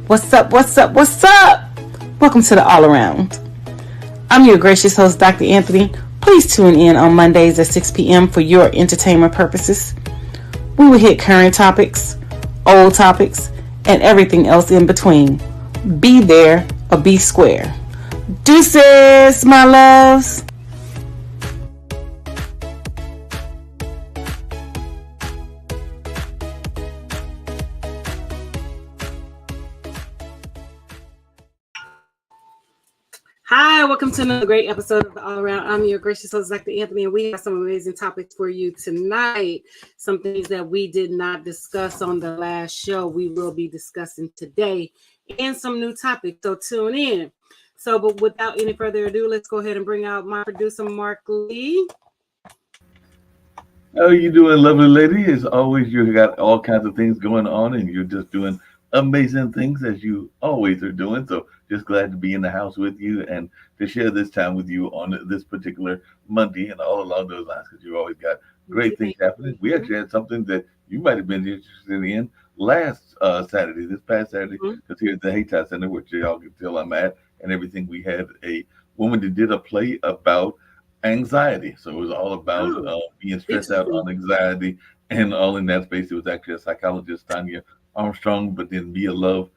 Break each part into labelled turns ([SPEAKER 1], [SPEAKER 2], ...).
[SPEAKER 1] What's up? What's up? What's up? Welcome to the All Around. I'm your gracious host, Dr. Anthony. Please tune in on Mondays at 6 p.m. for your entertainment purposes. We will hit current topics, old topics, and everything else in between. Be there or be square. Deuces, my loves. Hi, welcome to another great episode of the All Around. I'm your gracious host, Dr. Anthony, and we have some amazing topics for you tonight. Some things that we did not discuss on the last show, we will be discussing today, and some new topics. So tune in. But without any further ado, let's go ahead and bring out my producer, Mark Lee.
[SPEAKER 2] How are you doing, lovely lady? As always, you got all kinds of things going on, and you're just doing amazing things as you always are doing. So just glad to be in the house with you and to share this time with you on this particular Monday and all along those lines, because you always got great things happening. We actually had something that you might have been interested in last this past Saturday, because here at the Hayti Center, which y'all can tell I'm at and everything, we had a woman that did a play about anxiety. So it was all about being stressed out on anxiety and all in that space. It was actually a psychologist, Tanya Armstrong, but then Mia Love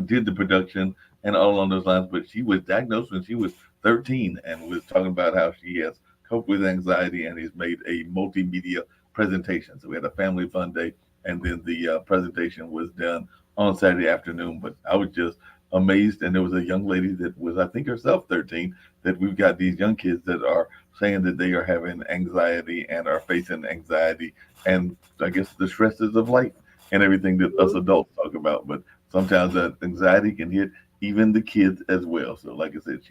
[SPEAKER 2] did the production and all along those lines. But she was diagnosed when she was 13 and was talking about how she has coped with anxiety and has made a multimedia presentation. So we had a family fun day, and then the presentation was done on Saturday afternoon. But I was just amazed, and there was a young lady that was, I think, herself 13, that we've got these young kids that are saying that they are having anxiety and are facing anxiety and I guess the stresses of life and everything that us adults talk about. But sometimes that anxiety can hit even the kids as well. So like I said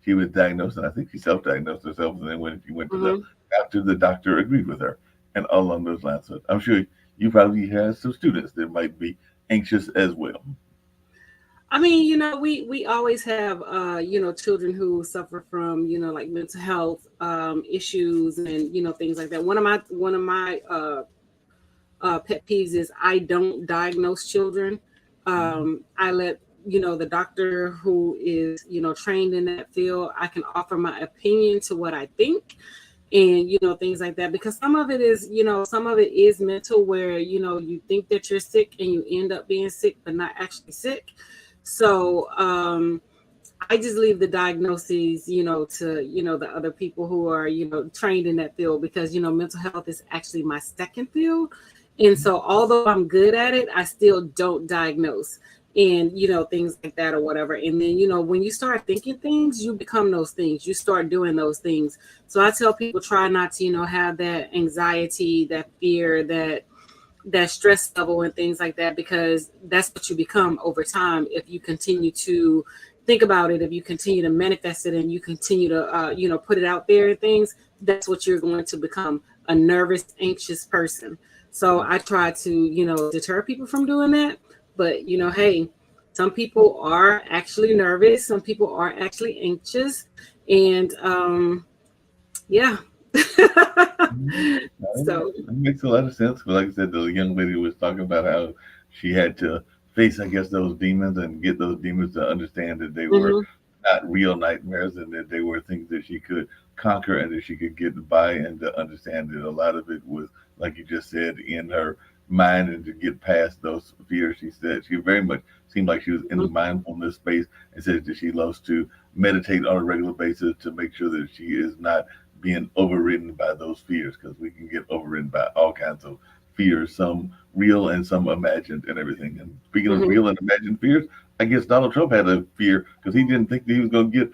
[SPEAKER 2] she was diagnosed, and I think she self-diagnosed herself, and then when she went to the doctor agreed with her and all along those lines. So I'm sure you probably have some students that might be anxious as well.
[SPEAKER 1] I mean, we always have, children who suffer from, like mental health issues and, things like that. One of my pet peeves is I don't diagnose children. I let, the doctor who is, trained in that field, I can offer my opinion to what I think and, things like that. Because some of it is mental, where, you think that you're sick and you end up being sick, but not actually sick. So I just leave the diagnoses, to, the other people who are, trained in that field, because, mental health is actually my second field. And so although I'm good at it, I still don't diagnose and, things like that or whatever. And then, when you start thinking things, you become those things. You start doing those things. So I tell people, try not to, have that anxiety, that fear, that stress level and things like that, because that's what you become over time if you continue to think about it, if you continue to manifest it, and you continue to put it out there and things. That's what you're going to become, a nervous, anxious person. So I try to deter people from doing that. But hey, some people are actually nervous, some people are actually anxious, and yeah.
[SPEAKER 2] So it makes a lot of sense. But like I said, the young lady was talking about how she had to face, I guess, those demons and get those demons to understand that they were not real nightmares, and that they were things that she could conquer and that she could get by, and to understand that a lot of it was, like you just said, in her mind, and to get past those fears. She said she very much seemed like she was in the mindfulness space, and said that she loves to meditate on a regular basis to make sure that she is not being overridden by those fears, because we can get overridden by all kinds of fears, some real and some imagined and everything. And speaking of real and imagined fears, I guess Donald Trump had a fear because he didn't think that he was going to get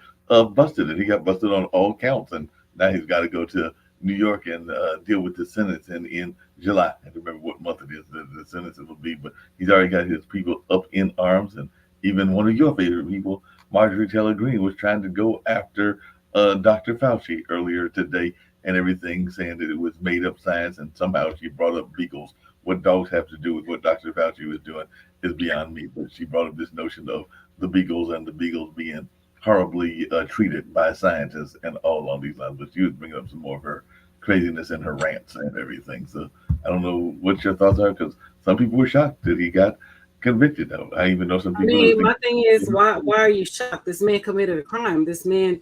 [SPEAKER 2] busted, and he got busted on all counts, and now he's got to go to New York and deal with the sentence in July. I don't remember what month it is the sentence will be, but he's already got his people up in arms. And even one of your favorite people, Marjorie Taylor Greene, was trying to go after Dr. Fauci earlier today and everything, saying that it was made up science, and somehow she brought up beagles. What dogs have to do with what Dr. Fauci was doing is beyond me, but she brought up this notion of the beagles and the beagles being horribly treated by scientists and all along these lines. But she was bringing up some more of her craziness and her rants and everything. So I don't know what your thoughts are, because some people were shocked that he got convicted of. I even know some
[SPEAKER 1] I
[SPEAKER 2] people that
[SPEAKER 1] mean,
[SPEAKER 2] think.
[SPEAKER 1] my thing is, why are you shocked? This man committed a crime. This man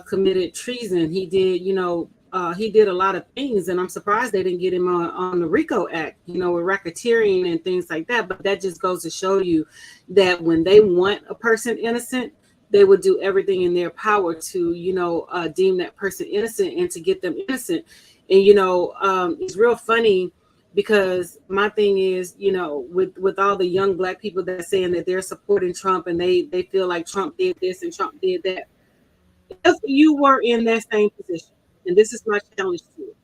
[SPEAKER 1] committed treason. He did, he did a lot of things, and I'm surprised they didn't get him on the RICO Act, with racketeering and things like that. But that just goes to show you that when they want a person innocent, they would do everything in their power to, deem that person innocent and to get them innocent. And it's real funny because my thing is, with all the young black people that are saying that they're supporting Trump and they feel like Trump did this and Trump did that. If you were in that same position, and this is my challenge to you,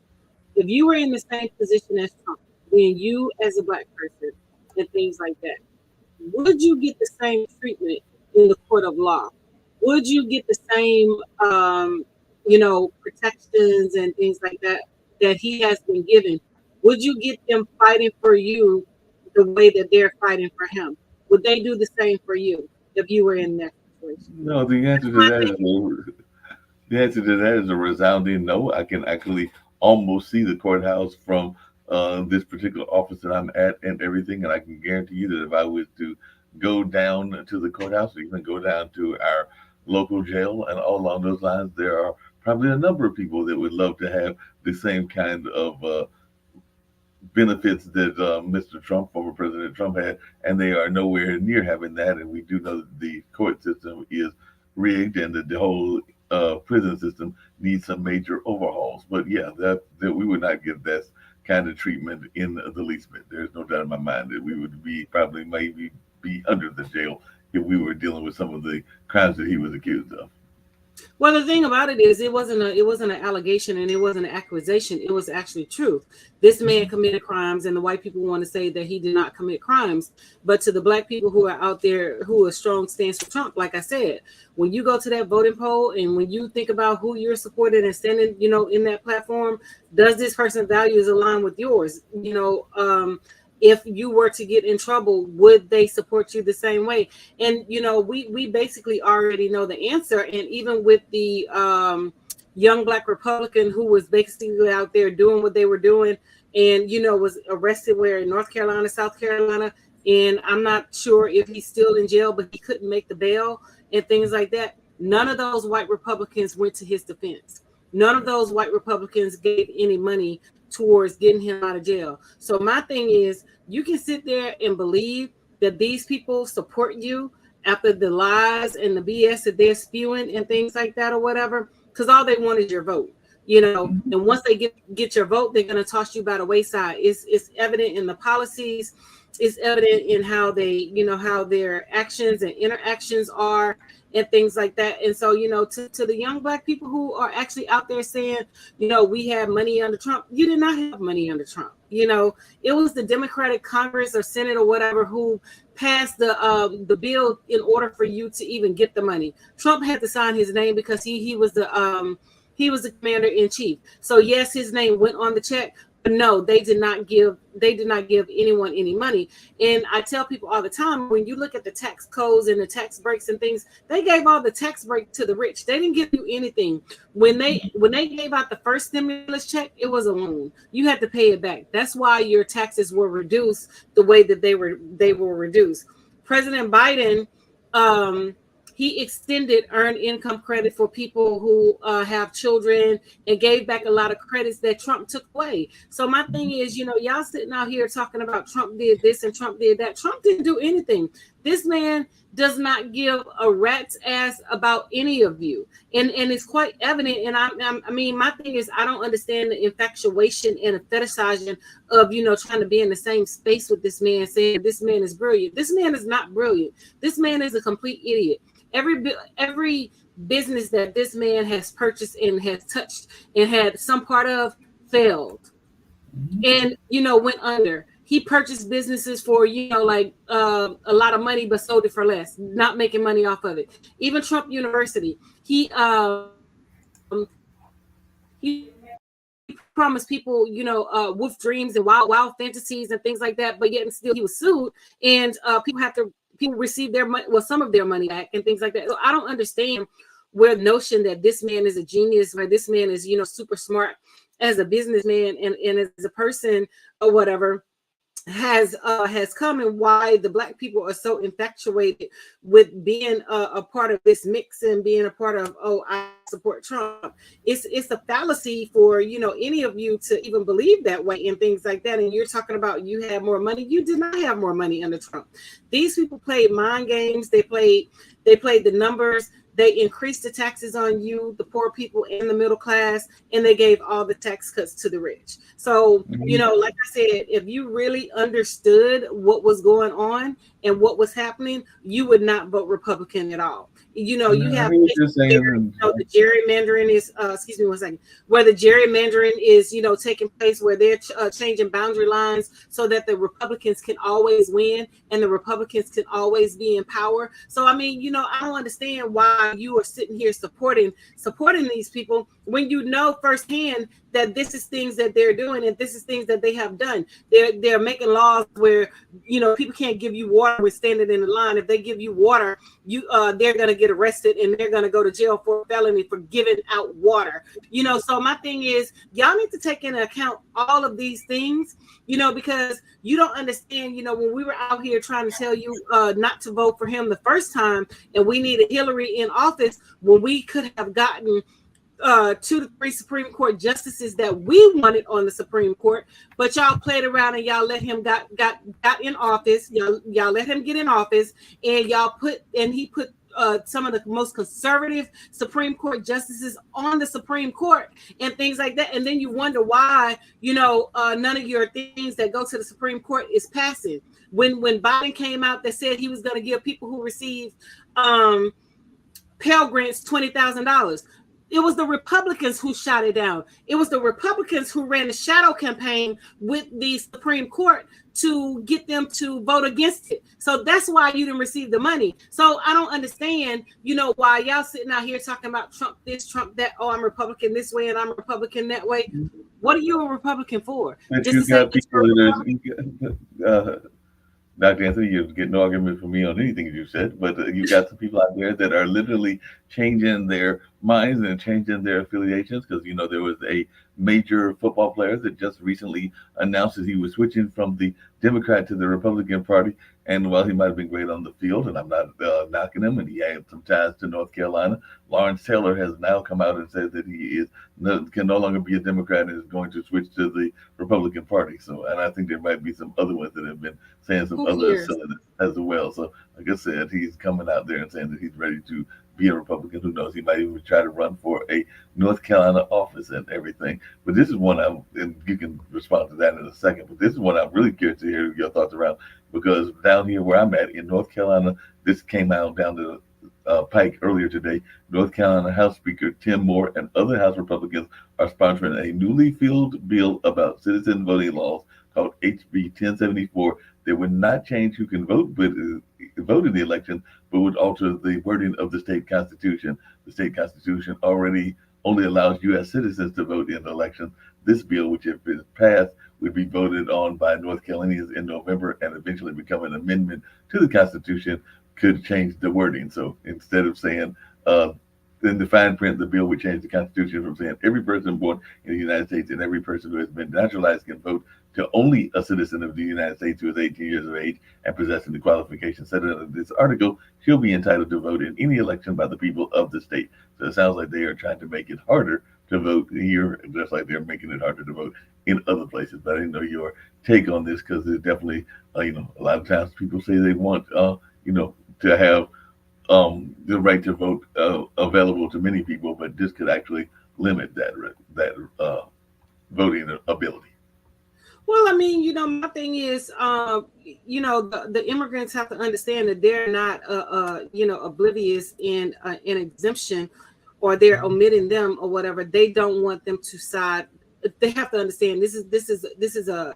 [SPEAKER 1] if you were in the same position as Trump, then you as a black person and things like that, would you get the same treatment in the court of law? Would you get the same, protections and things like that that he has been given? Would you get them fighting for you the way that they're fighting for him? Would they do the same for you if you were in that situation?
[SPEAKER 2] No, the answer
[SPEAKER 1] That's
[SPEAKER 2] to
[SPEAKER 1] my
[SPEAKER 2] that is
[SPEAKER 1] thing.
[SPEAKER 2] the answer to that is a resounding no. I can actually almost see the courthouse from this particular office that I'm at and everything, and I can guarantee you that if I was to go down to the courthouse, or even go down to our local jail and all along those lines, there are probably a number of people that would love to have the same kind of benefits that Mr. Trump, former President Trump, had, and they are nowhere near having that. And we do know that the court system is rigged, and that the whole prison system needs some major overhauls. But yeah, that we would not get that kind of treatment in the least bit. There's no doubt in my mind that we would be probably maybe be under the jail if we were dealing with some of the crimes that he was accused of.
[SPEAKER 1] Well, the thing about it is, it wasn't an allegation and it wasn't an accusation. It was actually truth. This man committed crimes, and the white people want to say that he did not commit crimes. But to the black people who are out there who are strong stance for Trump, like I said, when you go to that voting poll and when you think about who you're supporting and standing, in that platform, does this person's values align with yours? If you were to get in trouble, would they support you the same way? And we basically already know the answer. And even with the young black Republican who was basically out there doing what they were doing, and was arrested where in North Carolina, South Carolina, and I'm not sure if he's still in jail, but he couldn't make the bail and things like that. None of those white Republicans went to his defense. None of those white Republicans gave any money towards getting him out of jail. So my thing is, you can sit there and believe that these people support you after the lies and the BS that they're spewing and things like that or whatever, because all they want is your vote. And once they get your vote, they're going to toss you by the wayside. It's evident in the policies. It's evident in how how their actions and interactions are and things like that. And so, to the young black people who are actually out there saying, we had money under Trump, you did not have money under Trump. It was the Democratic Congress or Senate or whatever who passed the bill in order for you to even get the money. Trump had to sign his name because he was the commander in chief. So yes, his name went on the check, but no, they did not give anyone any money. And I tell people all the time, when you look at the tax codes and the tax breaks and things, they gave all the tax break to the rich. They didn't give you anything. When they gave out the first stimulus check, it was a loan. You had to pay it back. That's why your taxes were reduced the way that they were reduced. President Biden, he extended earned income credit for people who have children and gave back a lot of credits that Trump took away. So my thing is, y'all sitting out here talking about Trump did this and Trump did that. Trump didn't do anything. This man does not give a rat's ass about any of you. And it's quite evident. And I mean, my thing is, I don't understand the infatuation and the fetishizing of, trying to be in the same space with this man, saying this man is brilliant. This man is not brilliant. This man is a complete idiot. Every business that this man has purchased and has touched and had some part of failed and went under. He purchased businesses for a lot of money but sold it for less, not making money off of it. Even Trump University, he promised people with dreams and wild fantasies and things like that, but yet and still he was sued, and people receive their money, well, some of their money back and things like that. So I don't understand where the notion that this man is a genius, where this man is, super smart as a businessman and as a person or whatever. has come, and why the black people are so infatuated with being a part of this mix and being a part of, oh, I support Trump. It's a fallacy for, any of you to even believe that way and things like that. And you're talking about you had more money. You did not have more money under Trump. These people played mind games. They played the numbers. They increased the taxes on you, the poor people, and the middle class, and they gave all the tax cuts to the rich. So, like I said, if you really understood what was going on and what was happening, you would not vote Republican at all. You
[SPEAKER 2] I
[SPEAKER 1] have
[SPEAKER 2] hear what you're
[SPEAKER 1] cases
[SPEAKER 2] saying.
[SPEAKER 1] where, the gerrymandering is, excuse me one second, where the gerrymandering is, taking place, where they're changing boundary lines so that the Republicans can always win and the Republicans can always be in power. So, I mean, I don't understand why you are sitting here supporting these people when you know firsthand that this is things that they're doing and this is things that they have done. They're making laws where people can't give you water when standing in the line. If they give you water, they're gonna get arrested and they're gonna go to jail for a felony for giving out water. So my thing is, y'all need to take into account all of these things, because you don't understand. When we were out here trying to tell you not to vote for him the first time, and we needed Hillary in office, when we could have gotten 2 to 3 Supreme Court justices that we wanted on the Supreme Court, but y'all played around and y'all let him got in office. Y'all let him get in office, and he put some of the most conservative Supreme Court justices on the Supreme Court and things like that. And then you wonder why, none of your things that go to the Supreme Court is passing. When Biden came out that said he was going to give people who received Pell Grants $20,000. It was the Republicans who shot it down. It was the Republicans who ran the shadow campaign with the Supreme Court to get them to vote against it. So that's why you didn't receive the money. So I don't understand, why y'all sitting out here talking about Trump this, Trump that. Oh, I'm Republican this way and I'm Republican that way. What are you a Republican for?
[SPEAKER 2] But
[SPEAKER 1] Just
[SPEAKER 2] you
[SPEAKER 1] to say
[SPEAKER 2] got people Dr. Anthony, you get no argument from me on anything you said, but you got some people out there that are literally changing their minds and changing their affiliations because, there was a major football player that just recently announced that he was switching from the Democrat to the Republican Party. And while he might have been great on the field, and I'm not knocking him, and he had some ties to North Carolina, Lawrence Taylor has now come out and said that he can no longer be a Democrat and is going to switch to the Republican Party. So, and I think there might be some other ones that have been saying some other silliness as well. So, like I said, he's coming out there and saying that he's ready to be a Republican. Who knows? He might even try to run for a North Carolina office and everything. But this is one and you can respond to that in a second. But this is one I'm really curious to hear your thoughts around, because down here where I'm at in North Carolina, this came out down the Pike earlier today. North Carolina House Speaker Tim Moore and other House Republicans are sponsoring a newly filled bill about citizen voting laws called HB 1074 that would not change who can vote, but vote in the election, but would alter the wording of the state constitution. The state constitution already only allows U.S. citizens to vote in the election. This bill, which if it passed, would be voted on by North Carolinians in November and eventually become an amendment to the Constitution, could change the wording. So instead of saying, in the fine print, the bill would change the Constitution from saying every person born in the United States and every person who has been naturalized can vote to only a citizen of the United States who is 18 years of age and possessing the qualifications set in this article, she'll be entitled to vote in any election by the people of the state. So it sounds like they are trying to make it harder to vote here, just like they're making it harder to vote in other places. But I didn't know your take on this, because there's definitely, a lot of times people say they want, to have the right to vote available to many people, but this could actually limit that voting ability.
[SPEAKER 1] Well, I mean, my thing is, the immigrants have to understand that they're not, oblivious in an exemption, or they're omitting them or whatever. They don't want them to side. They have to understand this is a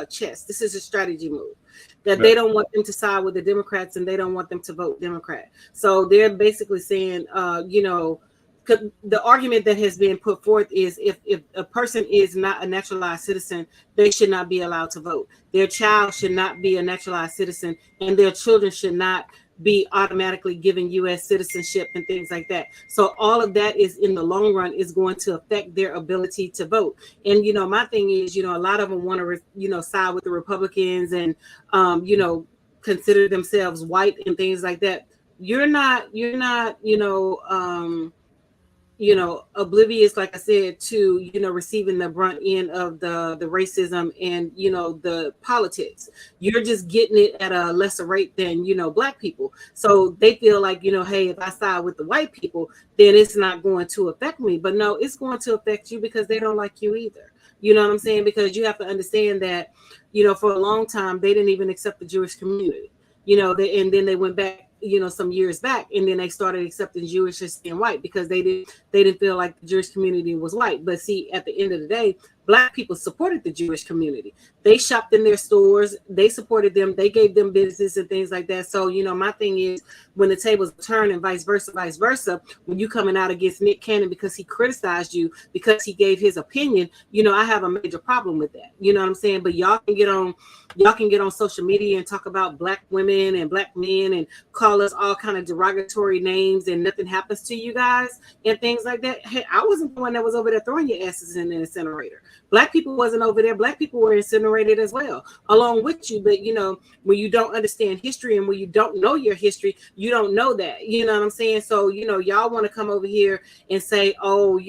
[SPEAKER 1] chess. This is a strategy move, that they don't want them to side with the Democrats and they don't want them to vote Democrat. So they're basically saying, the argument that has been put forth is if a person is not a naturalized citizen, they should not be allowed to vote. Their child should not be a naturalized citizen, and their children should not be automatically given U.S. citizenship and things like that. So all of that is in the long run is going to affect their ability to vote. And my thing is, a lot of them want to, side with the Republicans and, consider themselves white and things like that. You're not, oblivious, like I said, to receiving the brunt end of the racism and the politics. You're just getting it at a lesser rate than black people. So they feel like, hey, if I side with the white people, then it's not going to affect me. But no, it's going to affect you because they don't like you either. You know what I'm saying? Because you have to understand that for a long time they didn't even accept the Jewish community. And then they went back some years back, and then they started accepting Jewish and white because they didn't feel like the Jewish community was white. But see, at the end of the day, black people supported the Jewish community. They shopped in their stores, they supported them, they gave them business and things like that. So my thing is, when the tables turn and vice versa, when you coming out against Nick Cannon because he criticized you, because he gave his opinion, I have a major problem with that. You know what I'm saying? But y'all can get on social media and talk about black women and black men and call us all kind of derogatory names, and nothing happens to you guys and things like that. Hey, I wasn't the one that was over there throwing your asses in the incinerator. Black people wasn't over there. Black people were incinerated as well, along with you. But when you don't understand history and when you don't know your history, you don't know that. You know what I'm saying? So y'all want to come over here and say, oh,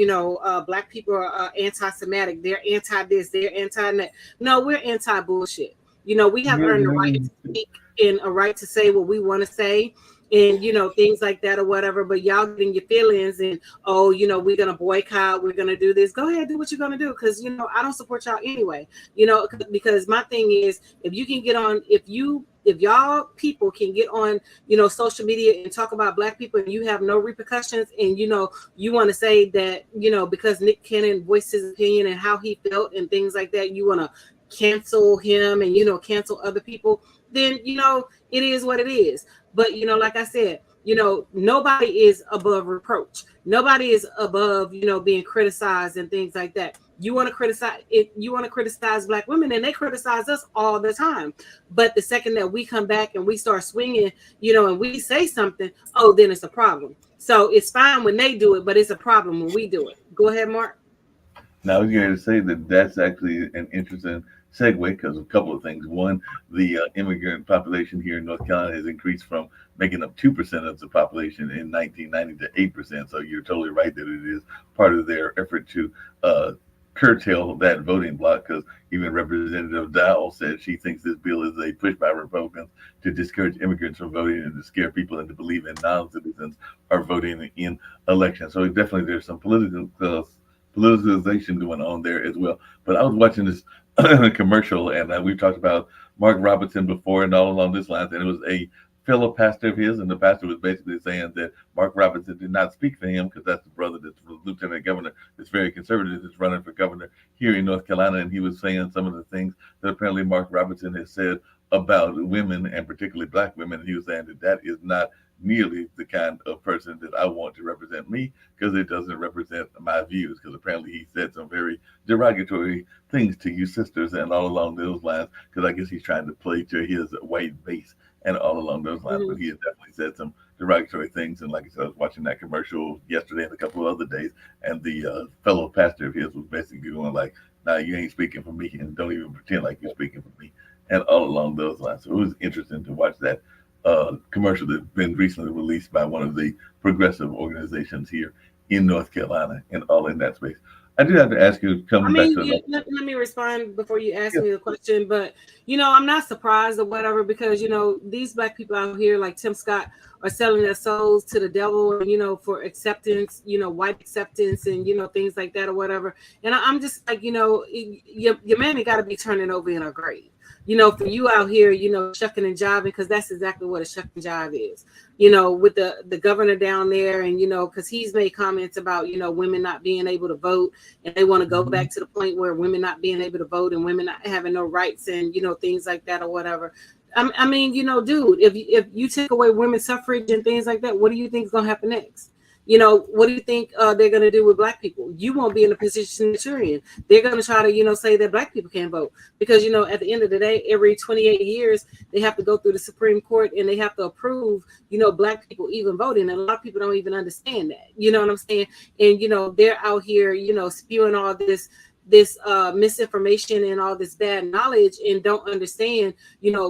[SPEAKER 1] black people are anti-Semitic. They're anti this. They're anti that. No, we're anti bullshit. We have earned the right to speak and a right to say what we want to say, and things like that or whatever. But y'all getting your feelings and, oh, we're gonna boycott, we're gonna do this. Go ahead, do what you're gonna do, because I don't support y'all anyway. Because my thing is, if you can get on, if y'all people can get on social media and talk about black people, and you have no repercussions, and you want to say that because Nick Cannon voiced his opinion and how he felt and things like that, you want to cancel him and cancel other people, then it is what it is. But like I said, nobody is above reproach. Nobody is above being criticized and things like that. You want to criticize black women, and they criticize us all the time. But the second that we come back and we start swinging, and we say something, oh, then it's a problem. So it's fine when they do it, but it's a problem when we do it. Go ahead, Mark.
[SPEAKER 2] Now, I was going to say that that's actually an interesting segue because of a couple of things. One, the immigrant population here in North Carolina has increased from making up 2% of the population in 1990 to 8%. So you're totally right that it is part of their effort to curtail that voting block, because even Representative Dowell said she thinks this bill is a push by Republicans to discourage immigrants from voting and to scare people into believing non-citizens are voting in elections. So definitely there's some politicization going on there as well. But I was watching this commercial, and we've talked about Mark Robinson before and all along this line, and it was a fellow pastor of his, and the pastor was basically saying that Mark Robinson did not speak for him because that's the brother that's the lieutenant governor that's very conservative, that's running for governor here in North Carolina, and he was saying some of the things that apparently Mark Robinson has said about women and particularly black women. And he was saying that that is not nearly the kind of person that I want to represent me, because it doesn't represent my views, because apparently he said some very derogatory things to you sisters and all along those lines, because I guess he's trying to play to his white base and all along those lines. But he has definitely said some derogatory things. And like I said, I was watching that commercial yesterday and a couple of other days, and the fellow pastor of his was basically going like, nah, you ain't speaking for me, and don't even pretend like you're speaking for me, and all along those lines. So it was interesting to watch that commercial that's been recently released by one of the progressive organizations here in North Carolina, and all in that space. I do have to ask you, coming back to
[SPEAKER 1] let me respond before you ask me the question. But I'm not surprised or whatever, because these black people out here like Tim Scott are selling their souls to the devil, and for acceptance, white acceptance, and things like that or whatever. And I'm just like, your man got to be turning over in a grave. For you out here, shucking and jiving, because that's exactly what a shuck and jive is, with the governor down there, and, because he's made comments about, women not being able to vote, and they want to go back to the point where women not being able to vote and women not having no rights and, things like that or whatever. Dude, if you take away women's suffrage and things like that, what do you think is going to happen next? What do you think they're going to do with black people? You won't be in the position that you're in. They're going to try to, say that black people can't vote because, at the end of the day, every 28 years, they have to go through the Supreme Court and they have to approve, black people even voting. And a lot of people don't even understand that. You know what I'm saying? And, they're out here, spewing all this misinformation and all this bad knowledge and don't understand,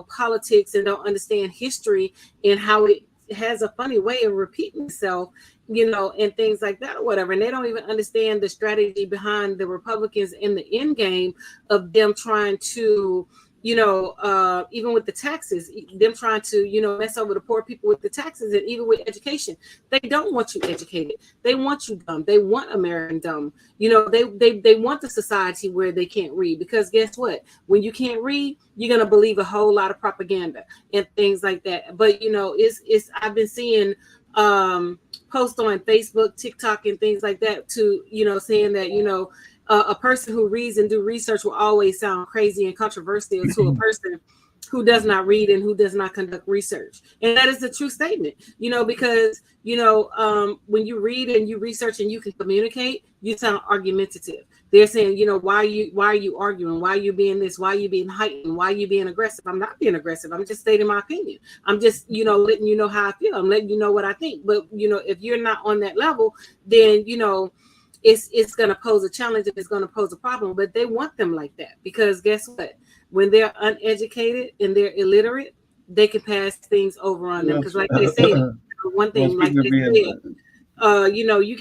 [SPEAKER 1] politics and don't understand history and how it has a funny way of repeating itself, and things like that or whatever. And they don't even understand the strategy behind the Republicans in the end game of them trying to, even with the taxes, them trying to, mess over the poor people with the taxes and even with education. They don't want you educated. They want you dumb. They want American dumb. They want the society where they can't read because guess what? When you can't read, you're going to believe a whole lot of propaganda and things like that. But, it's I've been seeing posts on Facebook, TikTok, and things like that to, saying that, a person who reads and do research will always sound crazy and controversial to a person who does not read and who does not conduct research. And that is a true statement, because, when you read and you research and you can communicate, you sound argumentative. They're saying, why are you arguing? Why are you being this? Why are you being heightened? Why are you being aggressive? I'm not being aggressive. I'm just stating my opinion. I'm just, letting you know how I feel. I'm letting you know what I think. But, if you're not on that level, then, it's going to pose a challenge and it's going to pose a problem. But they want them like that because guess what? When they're uneducated and they're illiterate, they can pass things over on them. Because like they say, one
[SPEAKER 2] well,
[SPEAKER 1] thing, like
[SPEAKER 2] speaking of
[SPEAKER 1] they
[SPEAKER 2] being,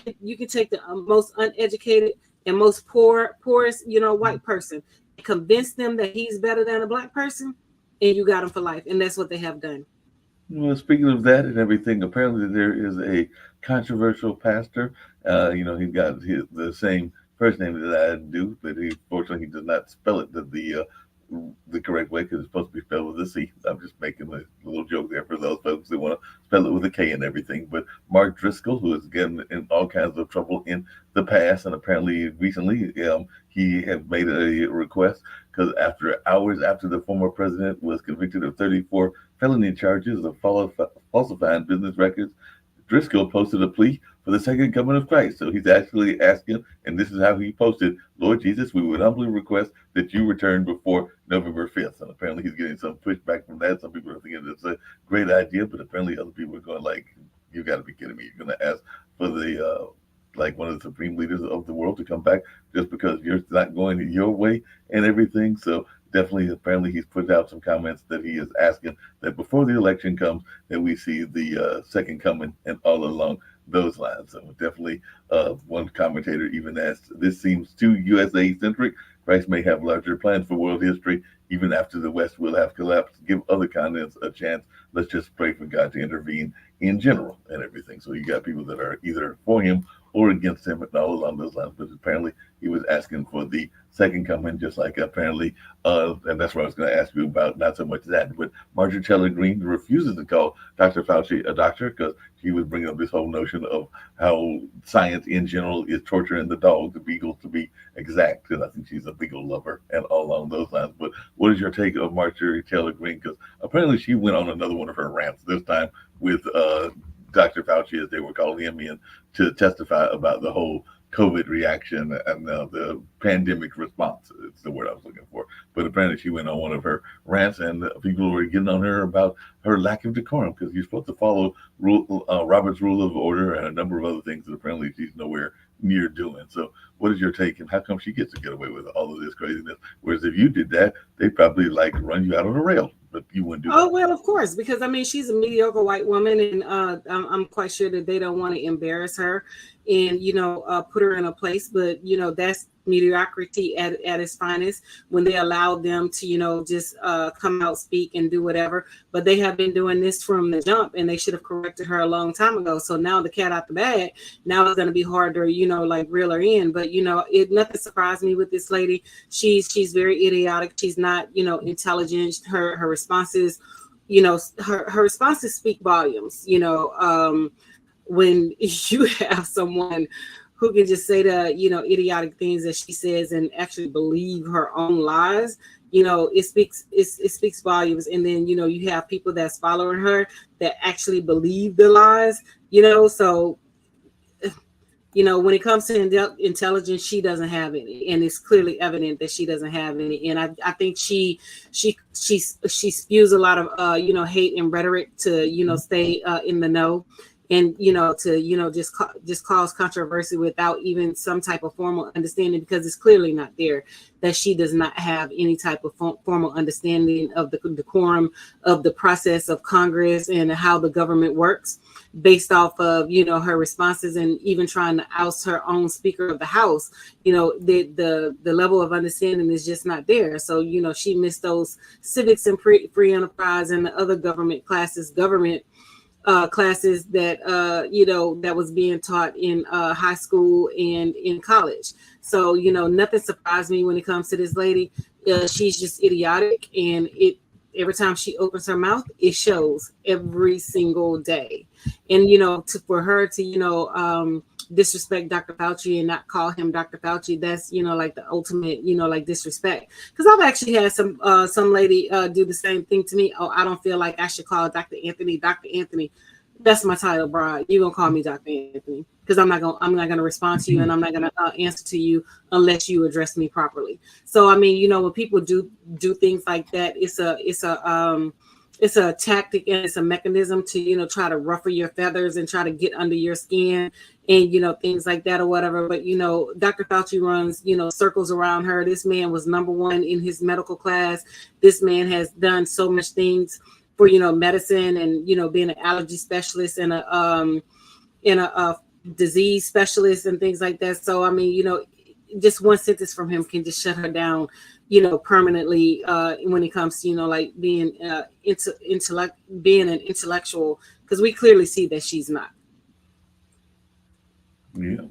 [SPEAKER 1] said, you can take the most uneducated and most poorest, white person, and convince them that he's better than a black person, and you got him for life. And that's what they have done.
[SPEAKER 2] well, speaking of that and everything, apparently there is a controversial pastor. He's got the same first name that I do, but fortunately he does not spell it the correct way because it's supposed to be spelled with a C. I'm just making a little joke there for those folks that want to spell it with a K and everything. But Mark Driscoll, who has gotten in all kinds of trouble in the past, and apparently recently he has made a request because after hours after the former president was convicted of 34 felony charges of falsifying business records, Driscoll posted a plea for the second coming of Christ. So he's actually asking, and this is how he posted, Lord Jesus, we would humbly request that you return before November 5th. And apparently he's getting some pushback from that. Some people are thinking it's a great idea, but apparently other people are going like, you got to be kidding me. You're going to ask for the like one of the supreme leaders of the world to come back just because you're not going your way and everything. So definitely, apparently he's put out some comments that he is asking that before the election comes, that we see the second coming and all along those lines. So definitely, one commentator even asked, this seems too USA centric. Christ may have larger plans for world history. Even after the West will have collapsed, give other continents a chance. Let's just pray for God to intervene in general and everything. So you got people that are either for him or against him and all along those lines. But apparently he was asking for the second coming, just like apparently, and that's what I was going to ask you about, not so much that, but Marjorie Taylor Greene refuses to call Dr. Fauci a doctor because he was bringing up this whole notion of how science in general is torturing the dog, the beagle to be exact, because I think she's a beagle lover and all along those lines. But what is your take of Marjorie Taylor Greene? Because apparently she went on another one of her rants, this time with Dr. Fauci, as they were calling him in, to testify about the whole COVID reaction and the pandemic response. It's the word I was looking for. But apparently she went on one of her rants and people were getting on her about her lack of decorum because you're supposed to follow Robert's Rule of Order and a number of other things that apparently she's nowhere near doing. So what is your take and how come she gets to get away with all of this craziness? Whereas if you did that, they probably like run you out on the rail. But you wouldn't do that.
[SPEAKER 1] Oh, well, of course, because I mean, she's a mediocre white woman, and I'm quite sure that they don't want to embarrass her and, put her in a place. But, that's mediocrity at its finest when they allow them to, just come out, speak and do whatever. But they have been doing this from the jump and they should have corrected her a long time ago. So now the cat out the bag, now it's going to be harder, like reel her in. But, nothing surprised me with this lady. She's very idiotic. She's not, intelligent. Her responses, her responses speak volumes, when you have someone who can just say the, idiotic things that she says and actually believe her own lies, it speaks volumes. And then, you have people that's following her that actually believe the lies, so When it comes to intelligence, she doesn't have any, and it's clearly evident that she doesn't have any. And I think she spews a lot of hate and rhetoric to stay in the know, and to just cause controversy without even some type of formal understanding, because it's clearly not there, that she does not have any type of formal understanding of the decorum of the process of Congress and how the government works, based off of her responses, and even trying to oust her own Speaker of the House. The level of understanding is just not there. So she missed those civics and free enterprise and the other government classes that that was being taught in high school and in college. So nothing surprised me when it comes to this lady. She's just idiotic, and every time she opens her mouth, it shows every single day. And for her to disrespect Dr. Fauci and not call him Dr. Fauci, that's like the ultimate like disrespect. Because I've actually had some lady do the same thing to me. Oh, I don't feel like I should call Dr. Anthony Dr. Anthony. That's my title, bro. You're gonna call me Dr. Anthony, because I'm not gonna respond to you, and I'm not gonna answer to you unless you address me properly. So I mean, when people do things like that, it's a tactic, and it's a mechanism to try to ruffle your feathers and try to get under your skin, and things like that or whatever. But Dr. Fauci runs circles around her. This man was number one in his medical class. This man has done so much things for medicine, and being an allergy specialist and a disease specialist and things like that. So I mean, just one sentence from him can just shut her down, permanently, when it comes to like being being an intellectual, because we clearly see that she's not.
[SPEAKER 2] Yeah.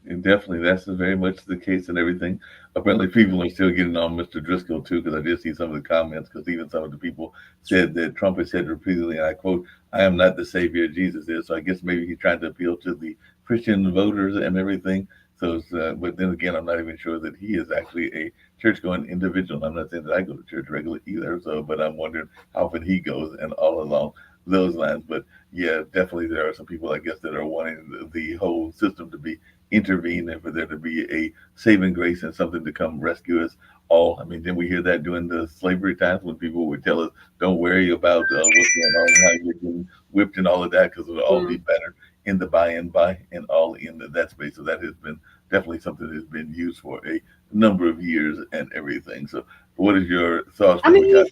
[SPEAKER 2] And definitely, that's very much the case and everything. Apparently, people are still getting on Mr. Driscoll too, because I did see some of the comments. Because even some of the people said that Trump has said repeatedly, and I quote, "I am not the savior, Jesus is." So I guess maybe he's trying to appeal to the Christian voters and everything. So, but then again, I'm not even sure that he is actually a church-going individual. I'm not saying that I go to church regularly either. So, but I'm wondering how often he goes and all along those lines. But yeah, definitely there are some people, I guess, that are wanting the whole system to be intervene and for there to be a saving grace and something to come rescue us all. I mean, then we hear that during the slavery times when people would tell us, "Don't worry about what's going on, how you're getting whipped and all of that, because it'll all be better in the by and by and all in that space." So that has been definitely something that has been used for a number of years and everything. So, what is your thoughts
[SPEAKER 1] I
[SPEAKER 2] when we got?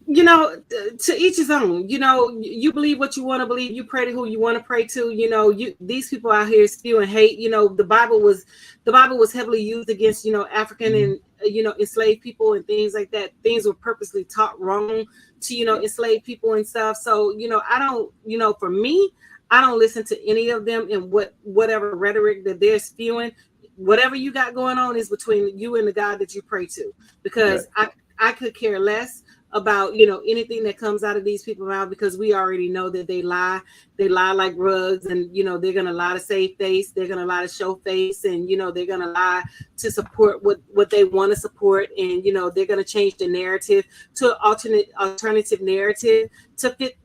[SPEAKER 1] mean, to each his own. You believe what you want to believe. You pray to who you want to pray to. These people out here spewing hate. The Bible was heavily used against African and enslaved people and things like that. Things were purposely taught wrong to enslaved people and stuff. So I don't for me, I don't listen to any of them, and whatever rhetoric that they're spewing. Whatever you got going on is between you and the God that you pray to, because I could care less about anything that comes out of these people's mouth, because we already know that they lie like rugs, and they're gonna lie to save face, they're gonna lie to show face, and they're gonna lie to support what they want to support, and they're gonna change the narrative to alternative narrative to fit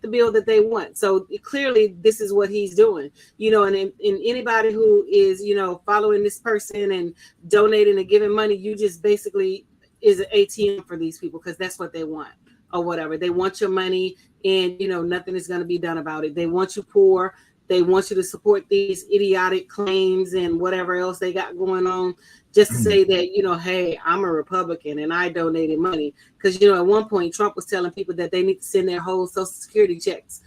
[SPEAKER 1] the bill that they want. So clearly this is what he's doing, and anybody who is following this person and donating and giving money, you just basically is an ATM for these people, because that's what they want or whatever. They want your money, and nothing is going to be done about it. They want you poor. They want you to support these idiotic claims and whatever else they got going on, just to say that hey, I'm a Republican and I donated money. Because at one point Trump was telling people that they need to send their whole Social Security checks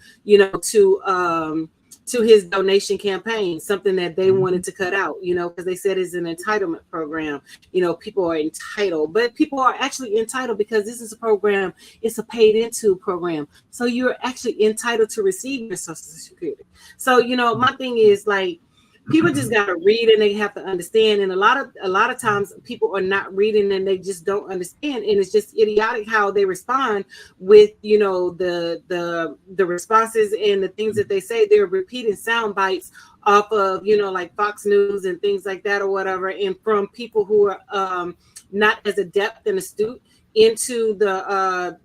[SPEAKER 1] to his donation campaign, something that they wanted to cut out, because they said it's an entitlement program. People are entitled, but people are actually entitled because this is a program. It's a paid into program. So you're actually entitled to receive your Social Security. So, my thing is, like, people just got to read, and they have to understand. And a lot of times people are not reading, and they just don't understand. And it's just idiotic how they respond with, the responses and the things that they say. They're repeating sound bites off of, like Fox News and things like that or whatever. And from people who are not as adept and astute into the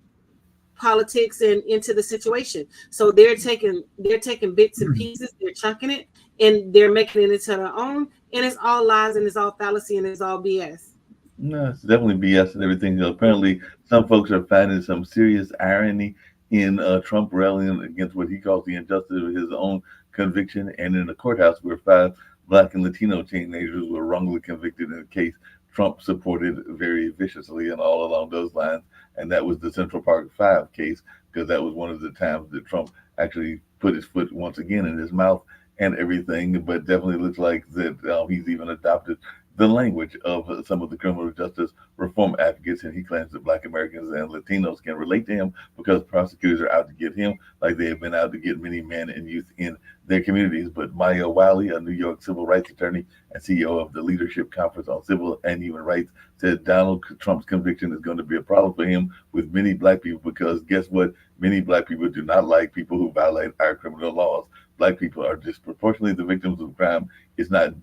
[SPEAKER 1] politics and into the situation. So they're taking bits and pieces, they're chunking it, and they're making it into their own. And it's all lies and it's all fallacy and it's all BS.
[SPEAKER 2] No, it's definitely BS and everything. Apparently, some folks are finding some serious irony in Trump rallying against what he calls the injustice of his own conviction, and in a courthouse where five Black and Latino teenagers were wrongly convicted in a case Trump supported very viciously and all along those lines. And that was the Central Park Five case, because that was one of the times that Trump actually put his foot once again in his mouth and everything. But definitely looks like that he's even adopted the language of some of the criminal justice reform advocates, and he claims that Black Americans and Latinos can relate to him because prosecutors are out to get him, like they have been out to get many men and youth in their communities. But Maya Wiley, a New York civil rights attorney and CEO of the Leadership Conference on Civil and Human Rights, said Donald Trump's conviction is going to be a problem for him with many Black people, because guess what? Many Black people do not like people who violate our criminal laws. Black people are disproportionately the victims of crime. It's not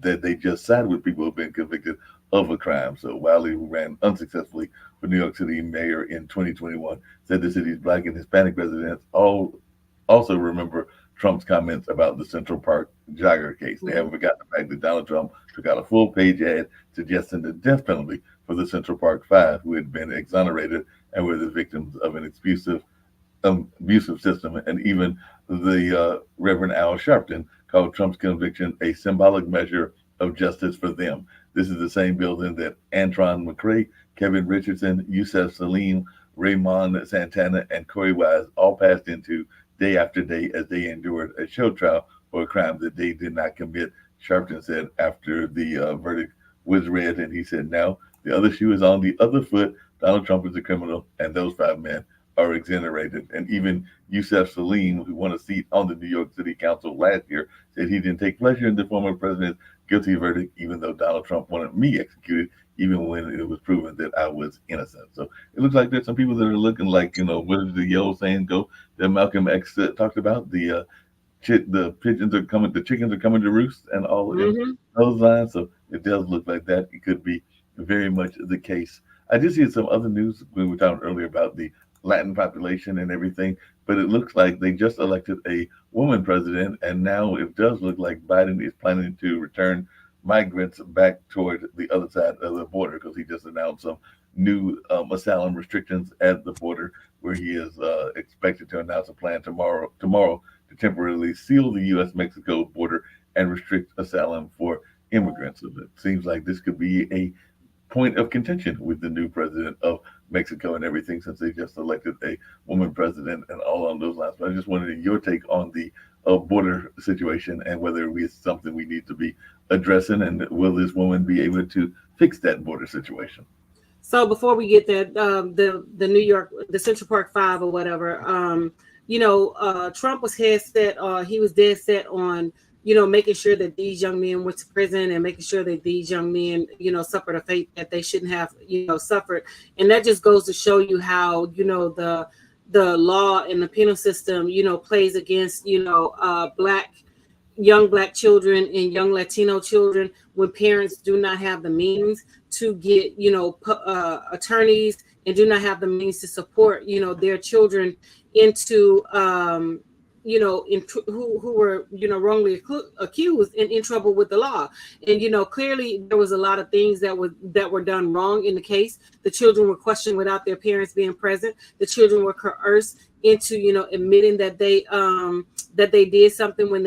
[SPEAKER 2] that they just side with people who've been convicted of a crime. So Wiley, who ran unsuccessfully for New York City mayor in 2021, said the city's Black and Hispanic residents all also remember Trump's comments about the Central Park jogger case. They haven't forgotten the fact that Donald Trump took out a full-page ad suggesting the death penalty for the Central Park Five, who had been exonerated and were the victims of an abusive system. And even the Reverend Al Sharpton called Trump's conviction a symbolic measure of justice for them. This is the same building that Antron McCray, Kevin Richardson, Yusef Salim, Raymond Santana, and Corey Wise all passed into day after day as they endured a show trial for a crime that they did not commit. Sharpton said after the verdict was read, and he said, now the other shoe is on the other foot. Donald Trump is a criminal, and those five men are exonerated. And even Yusef Salim, who won a seat on the New York City Council last year, said he didn't take pleasure in the former president's guilty verdict, even though Donald Trump wanted me executed, even when it was proven that I was innocent. So it looks like there's some people that are looking like, what did the old saying go that Malcolm X talked about? The pigeons are coming, the chickens are coming to roost, and all in those lines. So it does look like that. It could be very much the case. I did see some other news when we were talking earlier about the Latin population and everything, but it looks like they just elected a woman president, and now it does look like Biden is planning to return migrants back toward the other side of the border, because he just announced some new asylum restrictions at the border, where he is expected to announce a plan tomorrow to temporarily seal the U.S.-Mexico border and restrict asylum for immigrants. So it seems like this could be a point of contention with the new president of Mexico and everything, since they just elected a woman president and all on those lines. But I just wanted your take on the border situation and whether it's something we need to be addressing, and will this woman be able to fix that border situation?
[SPEAKER 1] So before we get that, the New York, the Central Park Five or whatever, Trump was he was dead set on, making sure that these young men went to prison and making sure that these young men, suffered a fate that they shouldn't have, suffered. And that just goes to show you how, the law and the penal system, plays against, young Black children and young Latino children when parents do not have the means to get, attorneys, and do not have the means to support, their children into, who were, wrongly accused and in trouble with the law. And, clearly there was a lot of things that were done wrong in the case. The children were questioned without their parents being present. The children were coerced into, admitting that they did something when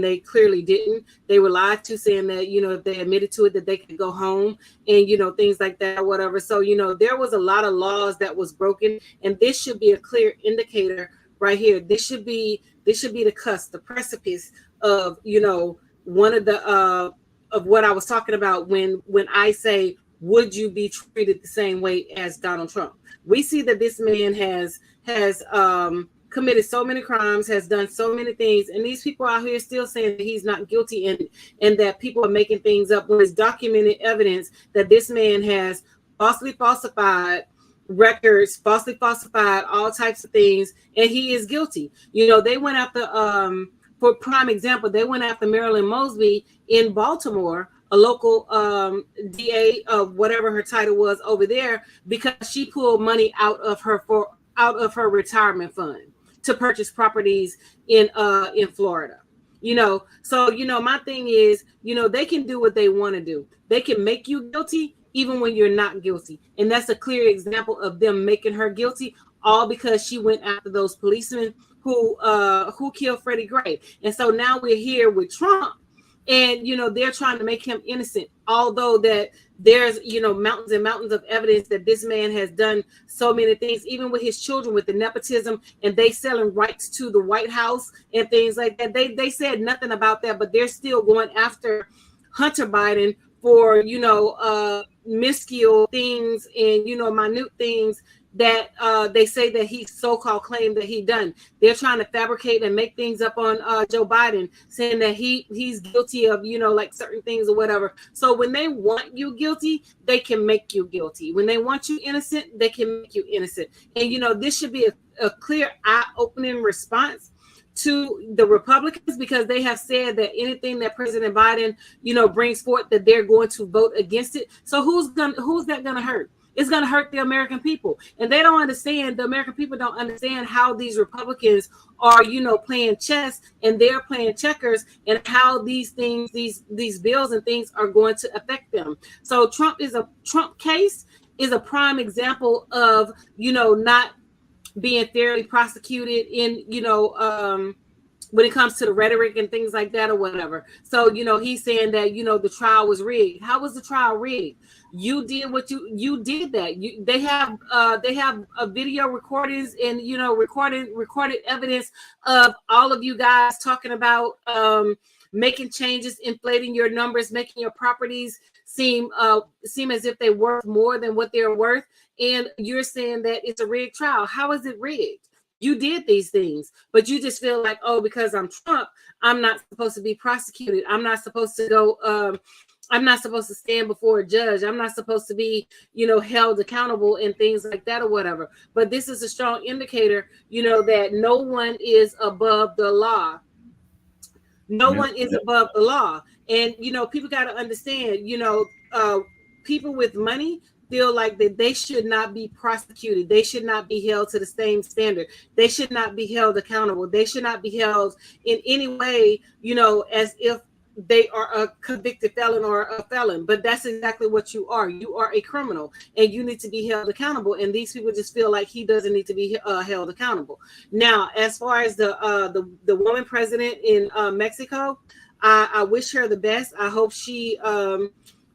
[SPEAKER 1] they clearly didn't. They were lied to, saying that, if they admitted to it, that they could go home, and, things like that, whatever. So, there was a lot of laws that was broken, and this should be a clear indicator right here. This should be the cusp, the precipice of, one of the of what I was talking about when I say, would you be treated the same way as Donald Trump? We see that this man has committed so many crimes, has done so many things, and these people out here still saying that he's not guilty, and that people are making things up when it's documented evidence that this man has falsely falsified records, falsely falsified all types of things, and he is guilty. They went after, for prime example, they went after Marilyn Mosby in Baltimore, a local DA of whatever her title was over there, because she pulled money out of her out of her retirement fund to purchase properties in Florida. So my thing is, they can do what they want to do. They can make you guilty even when you're not guilty. And that's a clear example of them making her guilty, all because she went after those policemen who killed Freddie Gray. And so now we're here with Trump, and they're trying to make him innocent, although that there's mountains and mountains of evidence that this man has done so many things, even with his children, with the nepotism, and they selling rights to the White House and things like that. They said nothing about that, but they're still going after Hunter Biden for minuscule things and minute things that they say that he so-called claimed that he done. They're trying to fabricate and make things up on Joe Biden, saying that he's guilty of like certain things or whatever. So when they want you guilty, they can make you guilty. When they want you innocent, they can make you innocent. And this should be a clear eye-opening response to the Republicans, because they have said that anything that President Biden brings forth, that they're going to vote against it. So who's that gonna hurt? It's going to hurt the American people. And they don't understand, the American people don't understand how these Republicans are, playing chess, and they're playing checkers, and how these things, these bills and things are going to affect them. So Trump case is a prime example of, not being fairly prosecuted in, when it comes to the rhetoric and things like that or whatever. So, he's saying that, the trial was rigged. How was the trial rigged? You did what you did that. They have video recordings and, recorded evidence of all of you guys talking about making changes, inflating your numbers, making your properties seem as if they're worth more than what they're worth. And you're saying that it's a rigged trial. How is it rigged? You did these things, but you just feel like, oh, because I'm Trump, I'm not supposed to be prosecuted. I'm not supposed to go. I'm not supposed to stand before a judge. I'm not supposed to be, held accountable and things like that or whatever. But this is a strong indicator, that no one is above the law. No one is above the law. And, people got to understand, people with money feel like that they should not be prosecuted. They should not be held to the same standard. They should not be held accountable. They should not be held in any way, as if they are a convicted felon or a felon. But that's exactly what you are. You are a criminal, and you need to be held accountable. And these people just feel like he doesn't need to be held accountable. Now, as far as the woman president in Mexico, I wish her the best. I hope she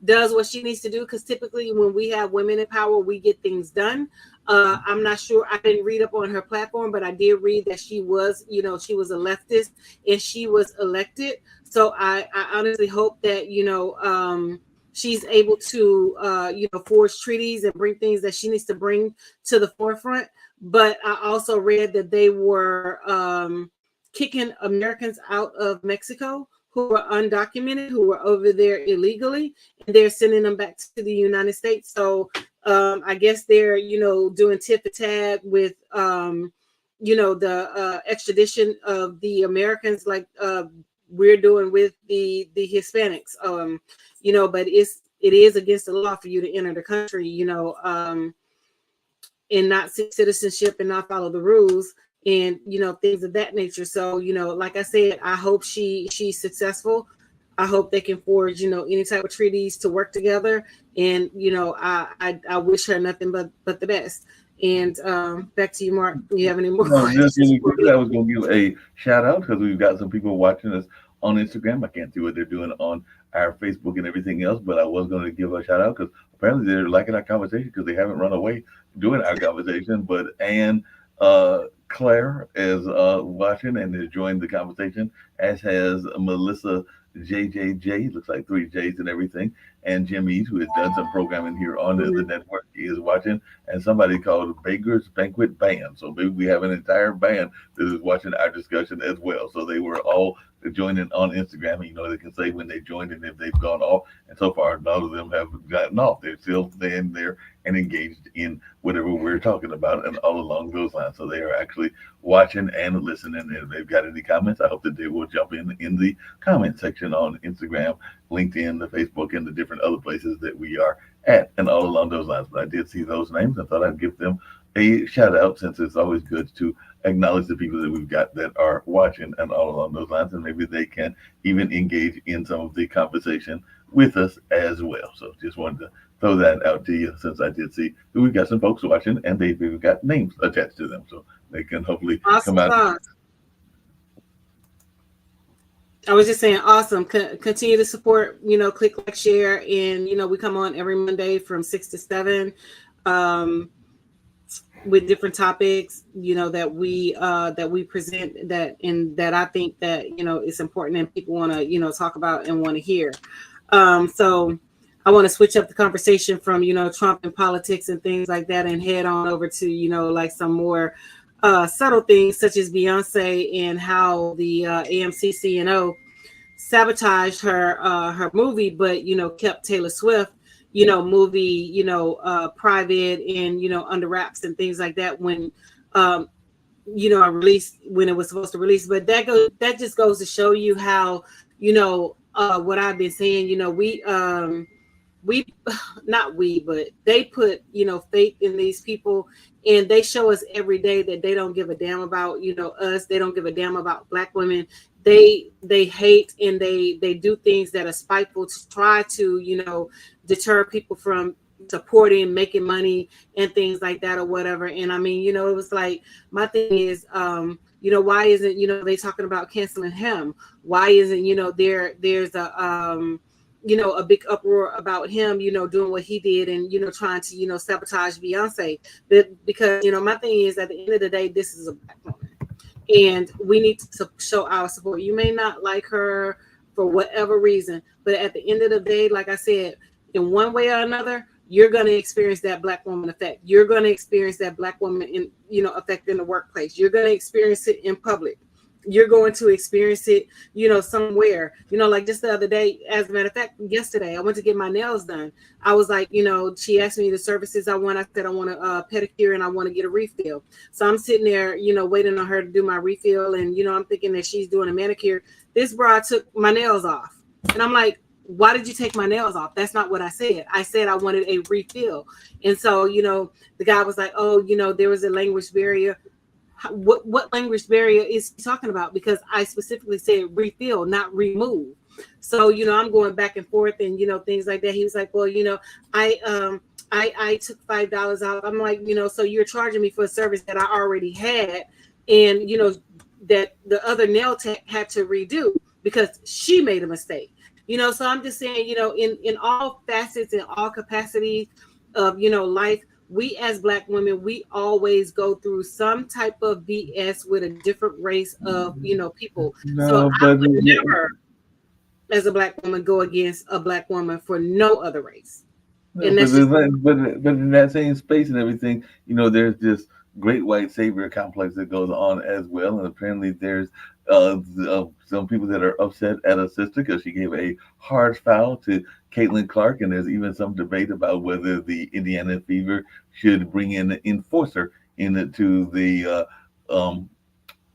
[SPEAKER 1] does what she needs to do, because typically when we have women in power, we get things done. I'm not sure. I didn't read up on her platform, but I did read that she was, she was a leftist and she was elected. So I honestly hope that, she's able to, forge treaties and bring things that she needs to bring to the forefront. But I also read that they were kicking Americans out of Mexico who were undocumented, who were over there illegally, and they're sending them back to the United States. So I guess they're, doing tit for tat with, the extradition of the Americans, like we're doing with the Hispanics, but it is against the law for you to enter the country, and not seek citizenship and not follow the rules, and things of that nature. So like I said, I hope she's successful. I hope they can forge any type of treaties to work together, and I wish her nothing but the best. And back to you, Mark. Do you have any more questions?
[SPEAKER 2] Just really quickly, I was going to give a shout out because we've got some people watching us on Instagram. I can't see what they're doing on our Facebook and everything else, but I was going to give a shout out because apparently they're liking our conversation because they haven't run away during our conversation. But Anne Claire is watching and has joined the conversation, as has Melissa JJJ, looks like 3 J's and everything, and Jim East, who has done some programming here on the network, is watching, and somebody called Baker's Banquet Band. So maybe we have an entire band that is watching our discussion as well. So they were all joining on Instagram. They can say when they joined and if they've gone off. And so far, none of them have gotten off. They're still staying there and engaged in whatever we're talking about and all along those lines. So they are actually watching and listening. And if they've got any comments, I hope that they will jump in the comment section on Instagram, LinkedIn, the Facebook, and the different other places that we are at and all along those lines. But I did see those names. I thought I'd give them a shout out, since it's always good to acknowledge the people that we've got that are watching and all along those lines, and maybe they can even engage in some of the conversation with us as well. So just wanted to throw that out to you, since I did see that we've got some folks watching and they've even got names attached to them, so they can hopefully come
[SPEAKER 1] Awesome
[SPEAKER 2] out.
[SPEAKER 1] sauce. I was just saying, awesome. Continue to support, click, like, share. And, we come on every Monday from 6 to 7 um, with different topics, that we present that I think that, it's important and people want to, talk about and want to hear. So I want to switch up the conversation from, Trump and politics and things like that and head on over to, like some more subtle things such as Beyonce and how the AMC CNO sabotaged her movie, but kept Taylor Swift movie private and under wraps and things like that when um I released when it was supposed to release. But that just goes to show you how what I've been saying. We not we, but they put faith in these people, and they show us every day that they don't give a damn about us. They don't give a damn about Black women. They hate, and they do things that are spiteful to try to deter people from supporting, making money and things like that or whatever. And I mean, it was like, my thing is, why isn't they talking about canceling him? Why isn't there's a big uproar about him doing what he did and trying to sabotage Beyonce? Because my thing is, at the end of the day, this is a Black woman, and we need to show our support. You may not like her for whatever reason, but at the end of the day, like I said, in one way or another, you're going to experience that Black woman effect. You're going to experience that Black woman effect in the workplace. You're going to experience it in public. You're going to experience it, somewhere, like just the other day. As a matter of fact, yesterday, I went to get my nails done. I was like, she asked me the services I want. I said, I want a pedicure and I want to get a refill. So I'm sitting there, waiting on her to do my refill. And, I'm thinking that she's doing a manicure. This broad took my nails off. And I'm like, why did you take my nails off? That's not what I said. I said I wanted a refill. And so, the guy was like, oh, there was a language barrier. What language barrier is he talking about? Because I specifically said refill, not remove. So, I'm going back and forth and, things like that. He was like, well, I took $5 out. I'm like, so you're charging me for a service that I already had. And, that the other nail tech had to redo because she made a mistake. So I'm just saying, in all facets and all capacities of, life, we as Black women, we always go through some type of BS with a different race of, people. So
[SPEAKER 2] No,
[SPEAKER 1] I
[SPEAKER 2] but
[SPEAKER 1] would never, as a Black woman, go against a Black woman for no other race.
[SPEAKER 2] no,
[SPEAKER 1] And
[SPEAKER 2] but
[SPEAKER 1] that's just,
[SPEAKER 2] but in that same space and everything, there's this great white savior complex that goes on as well, and apparently there's some people that are upset at a sister because she gave a hard foul to Caitlin Clark, and there's even some debate about whether the Indiana Fever should bring in an enforcer into the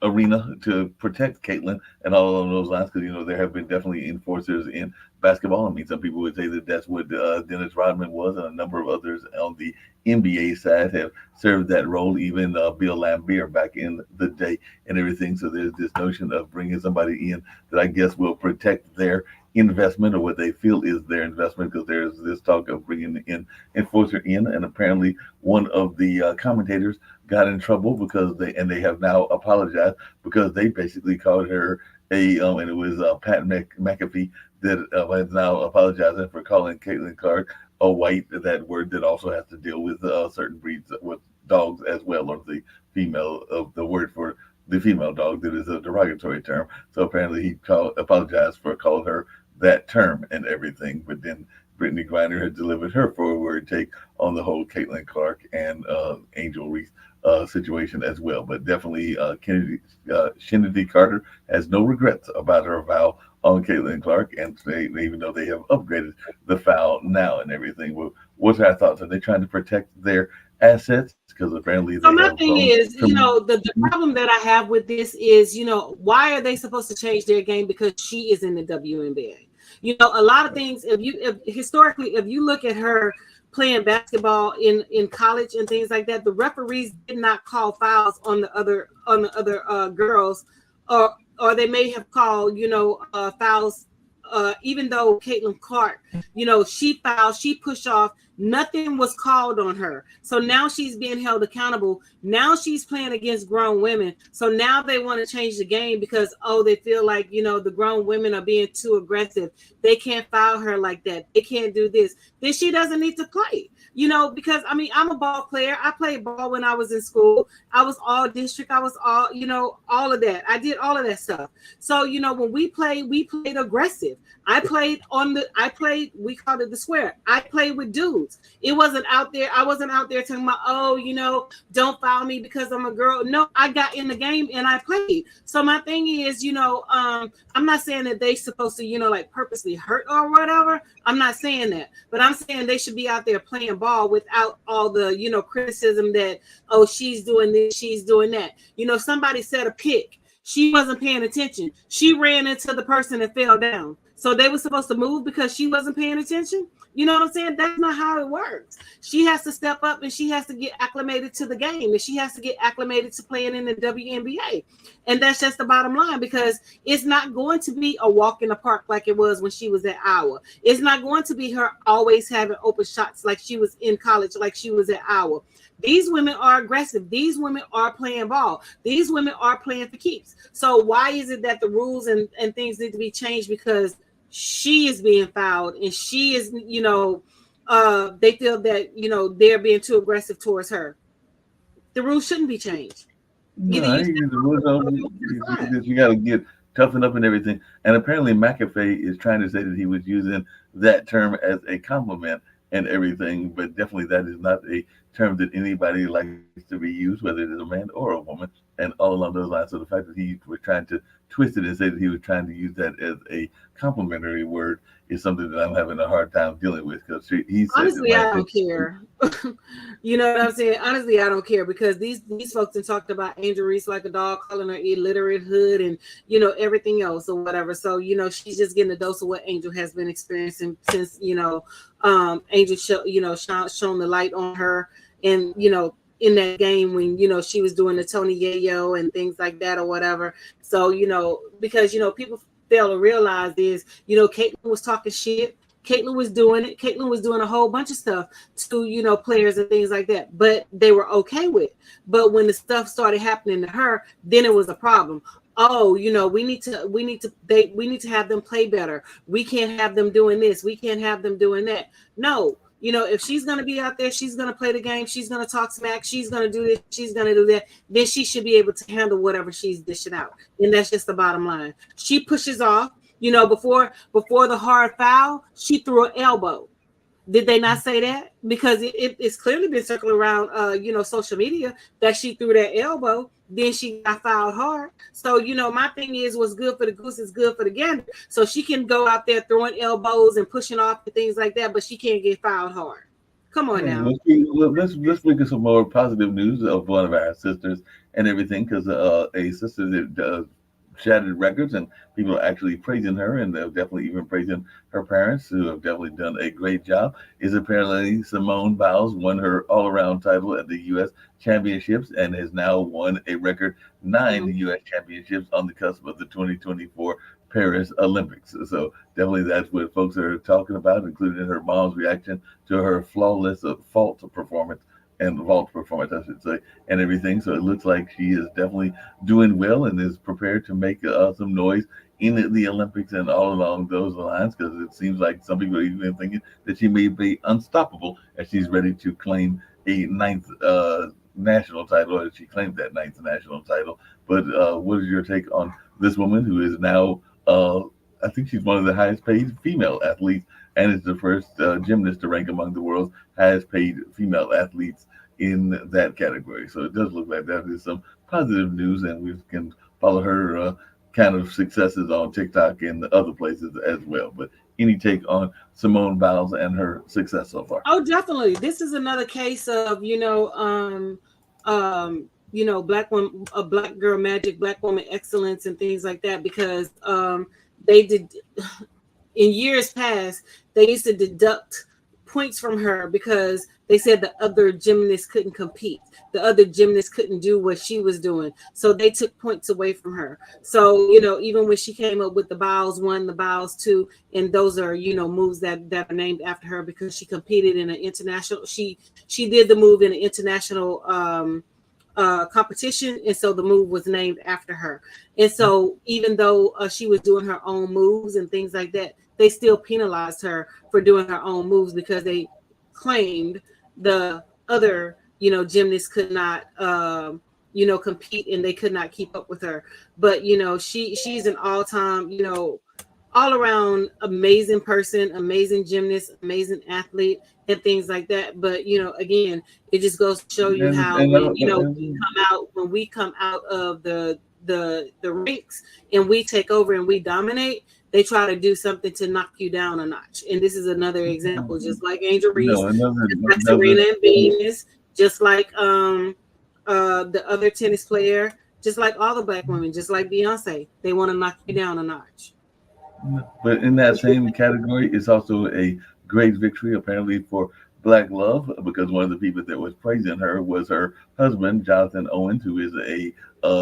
[SPEAKER 2] arena to protect Caitlin and all along those lines, because there have been definitely enforcers in basketball. I mean, some people would say that that's what Dennis Rodman was, and a number of others on the NBA side have served that role, even Bill Laimbeer back in the day and everything. So there's this notion of bringing somebody in that I guess will protect their investment, or what they feel is their investment, because there's this talk of bringing in enforcer in, and apparently one of the commentators got in trouble because they have now apologized, because they basically called her and it was Pat McAfee that is now apologizing for calling Caitlin Clark a white, that word that also has to deal with certain breeds with dogs as well, or the female of the word for the female dog that is a derogatory term. So apparently he apologized for calling her that term and everything. But then Brittany Griner had delivered her forward take on the whole Caitlin Clark and Angel Reese situation as well. But definitely Kennedy Carter has no regrets about her vow on Caitlin Clark, and even though they have upgraded the foul now and everything. What's our thoughts? Are they trying to protect their assets? Because apparently they
[SPEAKER 1] So
[SPEAKER 2] have
[SPEAKER 1] my thing
[SPEAKER 2] grown
[SPEAKER 1] is,
[SPEAKER 2] from.
[SPEAKER 1] the problem that I have with this is, why are they supposed to change their game because she is in the WNBA? A lot of things. If historically, if you look at her playing basketball in college and things like that, the referees did not call fouls on the other girls, or they may have called fouls. Even though Caitlin Clark, she fouled, she pushed off, nothing was called on her. So now she's being held accountable. Now she's playing against grown women. So now they want to change the game because, they feel like, the grown women are being too aggressive. They can't foul her like that. They can't do this. Then she doesn't need to play, because I'm a ball player. I played ball when I was in school. I was all district. I was all of that. I did all of that stuff. So, when we played aggressive. We called it the square. I played with dudes. It wasn't out there. I wasn't out there talking about, don't foul me because I'm a girl. No, I got in the game and I played. So my thing is, I'm not saying that they supposed to, like purposely hurt or whatever. I'm not saying that, but I'm saying they should be out there playing ball without all the, criticism that, she's doing this, she's doing that. Somebody said a pick. She wasn't paying attention. She ran into the person and fell down. So they were supposed to move because she wasn't paying attention. You know what I'm saying? That's not how it works. She has to step up and she has to get acclimated to the game, and she has to get acclimated to playing in the WNBA. And that's just the bottom line, because it's not going to be a walk in the park like it was when she was at Iowa. It's not going to be her always having open shots like she was in college, like she was at Iowa. These women are aggressive. These women are playing ball. These women are playing for keeps. So why is it that the rules and things need to be changed because she is being fouled and she is, they feel that, they're being too aggressive towards her? The rules shouldn't be changed. Either
[SPEAKER 2] No,
[SPEAKER 1] you
[SPEAKER 2] you got to get toughened up and everything. And apparently McAfee is trying to say that he was using that term as a compliment and everything, but definitely that is not a term that anybody likes to be used, whether it is a man or a woman, and all along those lines. So the fact that he was trying to twist it and say that he was trying to use that as a complimentary word is something that I'm having a hard time dealing with, because he said, in
[SPEAKER 1] honestly,
[SPEAKER 2] my
[SPEAKER 1] I don't
[SPEAKER 2] opinion,
[SPEAKER 1] care. You know what I'm saying? Honestly, I don't care, because these folks have talked about Angel Reese like a dog, calling her illiterate hood, and everything else or whatever. So she's just getting a dose of what Angel has been experiencing since Angel shown the light on her, and in that game when she was doing the Tony Yayo and things like that or whatever. So because people fail to realize is Caitlin was talking shit. Caitlin was doing it. Caitlin was doing a whole bunch of stuff to players and things like that, but they were okay with it. But when the stuff started happening to her, then it was a problem. Oh, we need to have them play better. We can't have them doing this. We can't have them doing that. No, if she's going to be out there, she's going to play the game, she's going to talk smack, she's going to do this, she's going to do that, then she should be able to handle whatever she's dishing out. And that's just the bottom line. She pushes off, before the hard foul, she threw an elbow. Did they not say that? Because it's clearly been circling around, social media, that she threw that elbow. Then she got fouled hard. So, my thing is, what's good for the goose is good for the gander. So she can go out there throwing elbows and pushing off and things like that, but she can't get fouled hard. Come on now.
[SPEAKER 2] let's look at some more positive news of one of our sisters and everything, because a sister that shattered records, and people are actually praising her, and they're definitely even praising her parents, who have definitely done a great job. Is apparently Simone Biles won her all-around title at the U.S. Championships and has now won a record 9
[SPEAKER 1] Mhm.
[SPEAKER 2] U.S. Championships on the cusp of the 2024 Paris Olympics. So definitely that's what folks are talking about, including her mom's reaction to her flawless vault performance, I should say, and everything. So it looks like she is definitely doing well and is prepared to make some noise in the Olympics and all along those lines, because it seems like some people are even thinking that she may be unstoppable as she's ready to claim a ninth national title, or she claimed that ninth national title. But what is your take on this woman who is now, I think she's one of the highest paid female athletes, and is the first gymnast to rank among the world's highest paid female athletes in that category. So it does look like that is some positive news, and we can follow her kind of successes on TikTok and the other places as well. But any take on Simone Biles and her success so far?
[SPEAKER 1] Oh, definitely. This is another case of, black woman, a black girl magic, black woman excellence, and things like that. Because they did in years past, they used to deduct points from her because they said the other gymnasts couldn't compete. The other gymnasts couldn't do what she was doing. So they took points away from her. So, even when she came up with the bows one, the bows two, and those are, moves that are named after her because she competed in an international, she did the move in an international competition, and so the move was named after her. And so even though she was doing her own moves and things like that, they still penalized her for doing her own moves because they claimed the other gymnasts could not compete, and they could not keep up with her. But she's an all-time all around amazing person, amazing gymnast, amazing athlete, and things like that. But again, it just goes to show you
[SPEAKER 2] And,
[SPEAKER 1] how
[SPEAKER 2] and,
[SPEAKER 1] when
[SPEAKER 2] and
[SPEAKER 1] when we come out of the ranks and we take over and we dominate, they try to do something to knock you down a notch. And this is another example, just like Angel Reese,
[SPEAKER 2] no, another,
[SPEAKER 1] just like
[SPEAKER 2] another
[SPEAKER 1] Serena and Venus, just like the other tennis player, just like all the black women, just like Beyonce, they want to knock you down a notch.
[SPEAKER 2] But in that same category, it's also a great victory apparently for Black Love because one of the people that was praising her was her husband, Jonathan Owens, who is a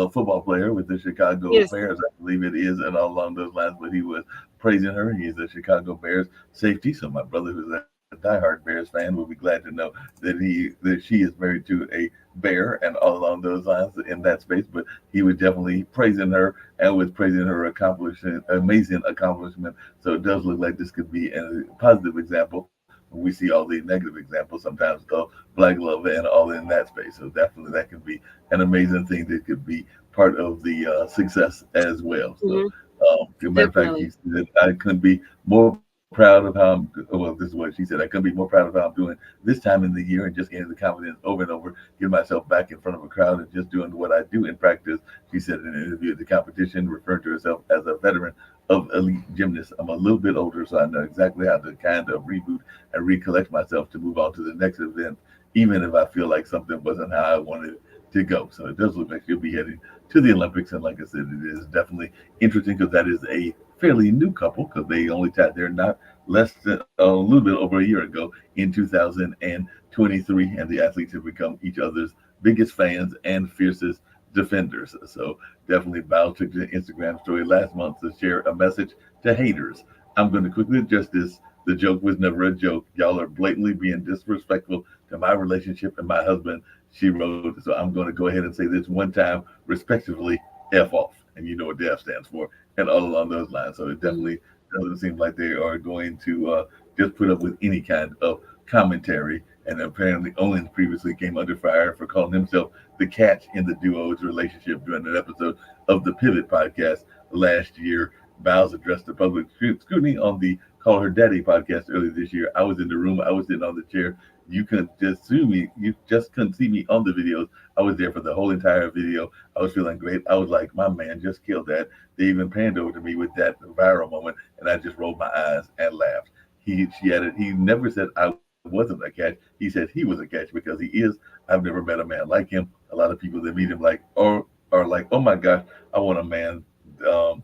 [SPEAKER 2] football player with the Chicago
[SPEAKER 1] Yes.
[SPEAKER 2] Bears, I believe it is, and all along those lines. But he was praising her. He's a Chicago Bears safety. So my brother, who's a diehard Bears fan, will be glad to know that she is married to a bear and all along those lines in that space. But he was definitely praising her and was praising her accomplishment, amazing accomplishment. So it does look like this could be a positive example. We see all the negative examples sometimes of black love and all in that space. So definitely that could be an amazing thing that could be part of the success as well. So,
[SPEAKER 1] Hmm.
[SPEAKER 2] as a matter of fact,
[SPEAKER 1] Definitely.
[SPEAKER 2] he said, I couldn't be more proud of how I'm, well, this is what she said. I couldn't be more proud of how I'm doing this time in the year and just getting the confidence over and over, get myself back in front of a crowd and just doing what I do in practice. She said in an interview at the competition, referring to herself as a veteran of elite gymnasts. I'm a little bit older, so I know exactly how to kind of reboot and recollect myself to move on to the next event, even if I feel like something wasn't how I wanted to go. So it does look like she'll be heading to the Olympics. And like I said, it is definitely interesting because that is a fairly new couple because they only tied there not less than a little bit over a year ago in 2023. And the athletes have become each other's biggest fans and fiercest defenders. So definitely Bao took to the Instagram story last month to share a message to haters. I'm going to quickly address this. The joke was never a joke. Y'all are blatantly being disrespectful to my relationship and my husband, she wrote. So I'm going to go ahead and say this one time, respectively, F off. And you know what the F stands for, and all along those lines. So it
[SPEAKER 1] Mhm.
[SPEAKER 2] definitely doesn't seem like they are going to just put up with any kind of commentary. And apparently, Owens previously came under fire for calling himself the catch in the duo's relationship during an episode of the Pivot podcast last year. Biles addressed the public scrutiny on the Call Her Daddy podcast earlier this year. I was in the room, I was sitting on the chair. You couldn't just see me, you just couldn't see me on the videos. I was there for the whole entire video. I was feeling great. I was like, my man just killed that. They even panned over to me with that viral moment, and I just rolled my eyes and laughed. She added, he never said I wasn't a catch. He said he was a catch because he is. I've never met a man like him. A lot of people that meet him like, or are like, oh my gosh, I want a man um,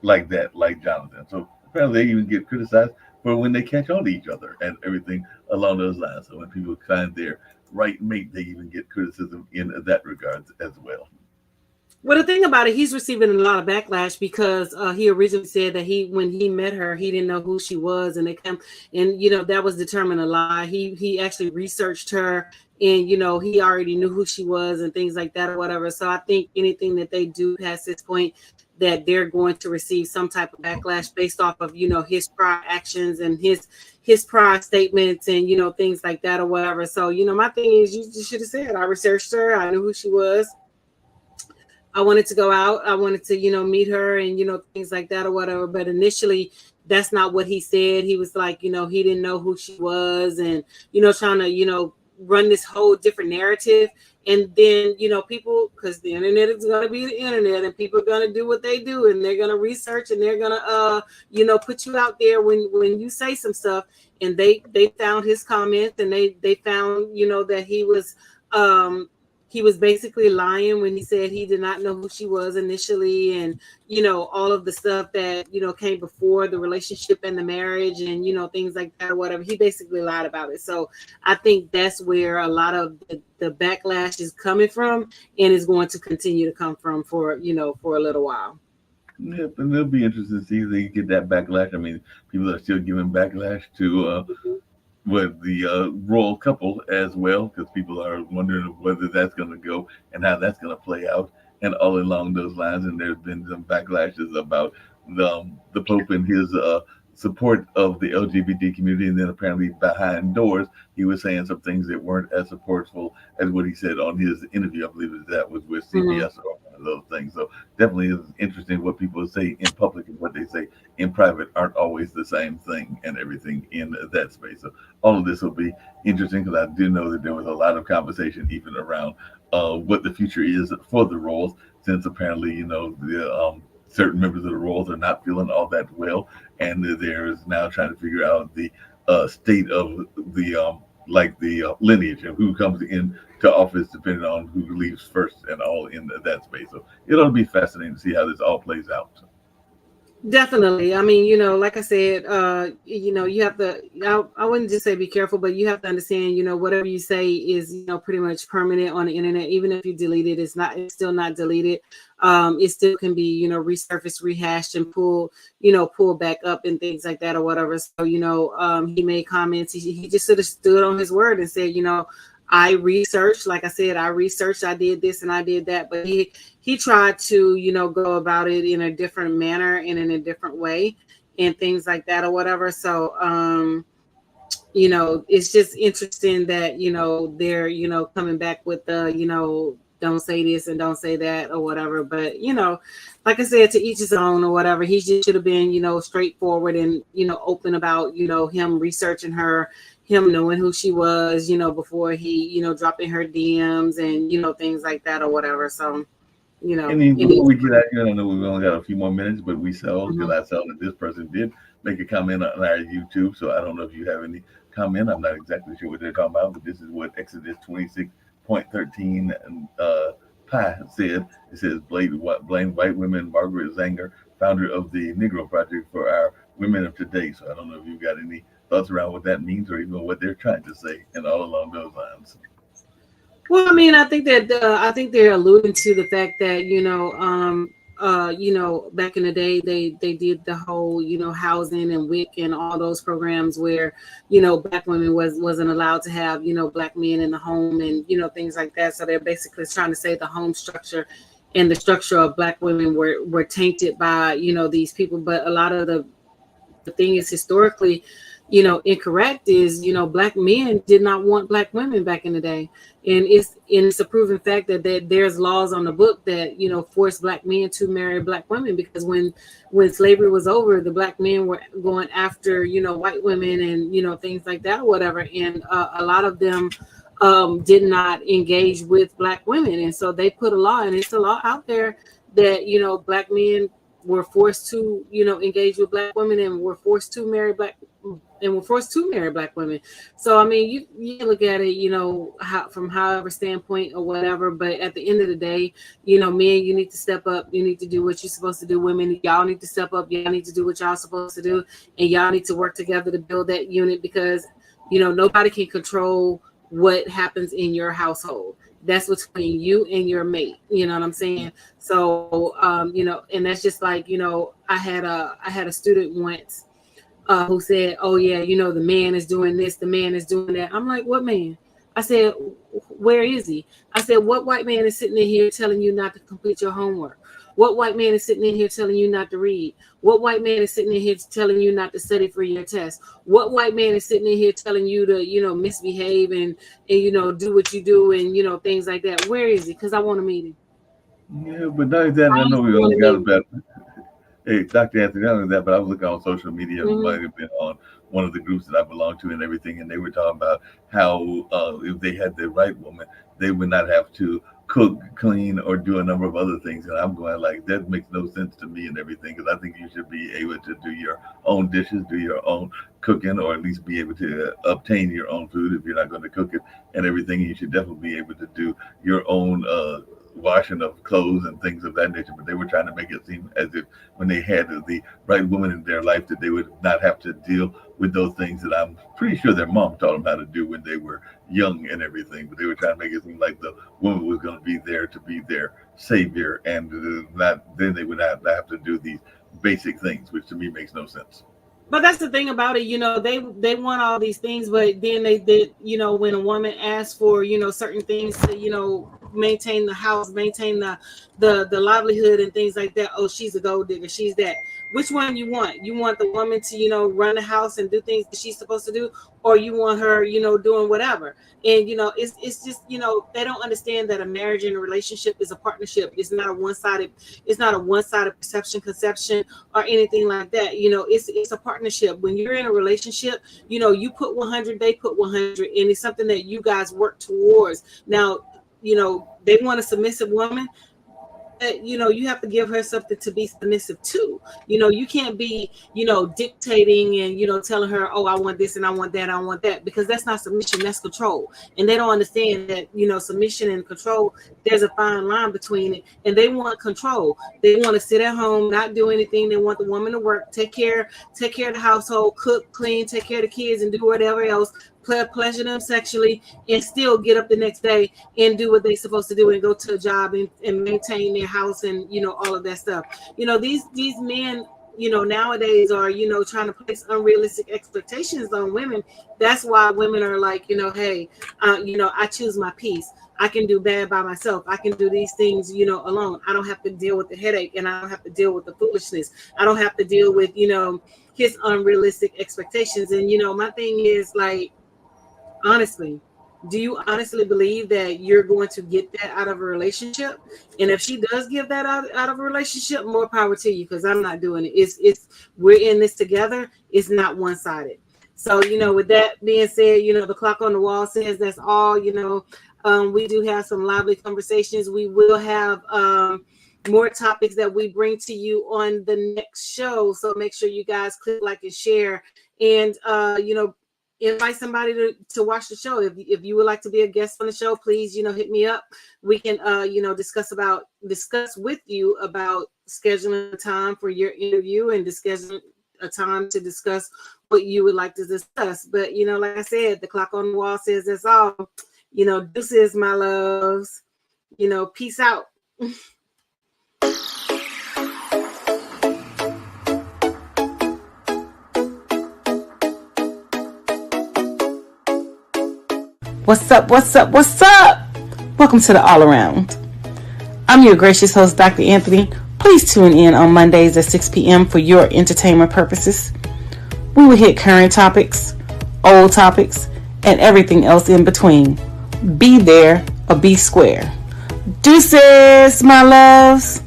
[SPEAKER 2] like that, like Jonathan. So apparently they even get criticized for when they catch on to each other and everything along those lines. So when people find their right mate, they even get criticism in that regards as well.
[SPEAKER 1] Well, the thing about it, he's receiving a lot of backlash because he originally said that when he met her, he didn't know who she was, and they come and that was determined a lie. He actually researched her, and he already knew who she was and things like that or whatever. So I think anything that they do past this point, that they're going to receive some type of backlash based off of his prior actions and his prior statements and things like that or whatever. So my thing is, you just should have said, I researched her, I knew who she was. I wanted to go out. I wanted to, meet her and, things like that or whatever. But initially, that's not what he said. He was like, he didn't know who she was and, trying to, run this whole different narrative. And then, people, because the internet is going to be the internet, and people are going to do what they do, and they're going to research, and they're going to put you out there when you say some stuff. And they found his comments, and they found, that he was basically lying when he said he did not know who she was initially, and all of the stuff that came before the relationship and the marriage, and things like that or whatever. He basically lied about it. So I think that's where a lot of the backlash is coming from, and is going to continue to come from for a little while.
[SPEAKER 2] Yep, and it'll be interesting to see if they get that backlash. I mean, people are still giving backlash to with the royal couple as well, because people are wondering whether that's going to go and how that's going to play out, and all along those lines. And there's been some backlashes about the Pope and his support of the LGBT community, and then apparently behind doors he was saying some things that weren't as supportful as what he said on his interview. I believe that was with CBS or one of those things. So definitely is interesting what people say in public and what they say in private aren't always the same thing, and everything in that space. So all of this will be interesting, because I do know that there was a lot of conversation even around what the future is for the roles, since apparently the certain members of the roles are not feeling all that well, and there is now trying to figure out the state of the lineage of who comes in to office depending on who leaves first, and all in that space. So it'll be fascinating to see how this all plays out.
[SPEAKER 1] Definitely. I mean, like I said, you have to, I wouldn't just say be careful, but you have to understand, whatever you say is, pretty much permanent on the internet. Even if you delete it, it's still not deleted. It still can be, resurfaced, rehashed, and pulled back up and things like that or whatever. So, he made comments. He just sort of stood on his word and said, I researched, like I said, I did this and I did that, but he tried to, go about it in a different manner and in a different way and things like that or whatever. So, it's just interesting that, they're, coming back with the, don't say this and don't say that or whatever. But, like I said, to each his own or whatever. He just should have been, straightforward and, open about, him researching her, him knowing who she was, before he, dropping her DMs and, things like that or whatever. So,
[SPEAKER 2] And then before we get out here, I know we've only got a few more minutes, but we saw,
[SPEAKER 1] Mhm.
[SPEAKER 2] because I saw that this person did make a comment on our YouTube. So I don't know if you have any comment. I'm not exactly sure what they're talking about, but this is what Exodus 26.13 and Pi said. It says, blame white women, Margaret Zanger, founder of the Negro Project, for our women of today. So I don't know if you've got any thoughts around what that means, or even what they're trying to say, and all along those lines.
[SPEAKER 1] Well, I mean, I think they're alluding to the fact that back in the day they did the whole housing and WIC and all those programs where black women wasn't allowed to have black men in the home and things like that. So they're basically trying to say the home structure and the structure of black women were tainted by these people. But a lot of the thing is historically incorrect is black men did not want black women back in the day, and it's a proven fact that there's laws on the book that force black men to marry black women, because when slavery was over, the black men were going after white women and things like that or whatever, and a lot of them did not engage with black women, and so they put a law, and it's a law out there that black men were forced to engage with black women and were forced to marry black women. So I mean, you look at it, from however standpoint or whatever. But at the end of the day, men, you need to step up. You need to do what you're supposed to do. Women, y'all need to step up. Y'all need to do what y'all supposed to do, and y'all need to work together to build that unit, because nobody can control what happens in your household. That's between you and your mate. You know what I'm saying? So, and that's just like, I had a student once who said, "Oh yeah, the man is doing this, the man is doing that." I'm like, "What man?" I said, "Where is he?" I said, "What white man is sitting in here telling you not to complete your homework? What white man is sitting in here telling you not to read? What white man is sitting in here telling you not to study for your test? What white man is sitting in here telling you to, misbehave and do what you do and things like that? Where is he? Because I want to meet him."
[SPEAKER 2] Yeah, but not only that, I know we only got about. Hey, Dr. Anthony, not only that, but I was looking on social media, and
[SPEAKER 1] Mhm.
[SPEAKER 2] might have been on one of the groups that I belong to and everything, and they were talking about how if they had the right woman, they would not have to cook, clean, or do a number of other things. And I'm going like, that makes no sense to me and everything, because I think you should be able to do your own dishes, do your own cooking, or at least be able to obtain your own food if you're not going to cook it and everything. You should definitely be able to do your own washing of clothes and things of that nature. But they were trying to make it seem as if when they had the right woman in their life, that they would not have to deal with those things that I'm pretty sure their mom taught them how to do when they were young and everything. But they were trying to make it seem like the woman was going to be there to be their savior, and then they would not have to do these basic things, which to me makes no sense.
[SPEAKER 1] But that's the thing about it, they want all these things, but then they did, when a woman asks for, certain things to, maintain the house, maintain the livelihood and things like that. Oh, she's a gold digger. She's that. Which one you want? You want the woman to, run the house and do things that she's supposed to do, or you want her, doing whatever. And, it's just, they don't understand that a marriage and a relationship is a partnership. It's not a one-sided perception, conception, or anything like that. It's a partnership. When you're in a relationship, you put 100, they put 100, and it's something that you guys work towards. Now, they want a submissive woman. You have to give her something to be submissive to. You can't be, dictating and, telling her, oh, I want this and I want that, I want that, because that's not submission, that's control. And they don't understand that, submission and control, there's a fine line between it. And they want control. They want to sit at home, not do anything. They want the woman to work, take care of the household, cook, clean, take care of the kids, and do whatever else, pleasure them sexually, and still get up the next day and do what they're supposed to do and go to a job and maintain their house and all of that stuff. These men nowadays are trying to place unrealistic expectations on women. That's why women are like, hey, I choose my peace. I can do bad by myself. I can do these things, alone. I don't have to deal with the headache, and I don't have to deal with the foolishness. I don't have to deal with his unrealistic expectations. And my thing is, like, honestly, do you honestly believe that you're going to get that out of a relationship? And if she does give that out of a relationship, more power to you, because I'm not doing it. It's we're in this together. It's not one-sided. So, with that being said, the clock on the wall says that's all. We do have some lively conversations. We will have more topics that we bring to you on the next show. So make sure you guys click like and share, and invite somebody to watch the show. If you would like to be a guest on the show, please, hit me up. We can, discuss with you about scheduling a time for your interview and scheduling a time to discuss what you would like to discuss. But, like I said, the clock on the wall says that's all. Deuces, my loves. Peace out. What's up? Welcome to the All Around. I'm your gracious host, Dr. Anthony. Please tune in on Mondays at 6 p.m. for your entertainment purposes. We will hit current topics, old topics, and everything else in between. Be there or be square. Deuces, my loves.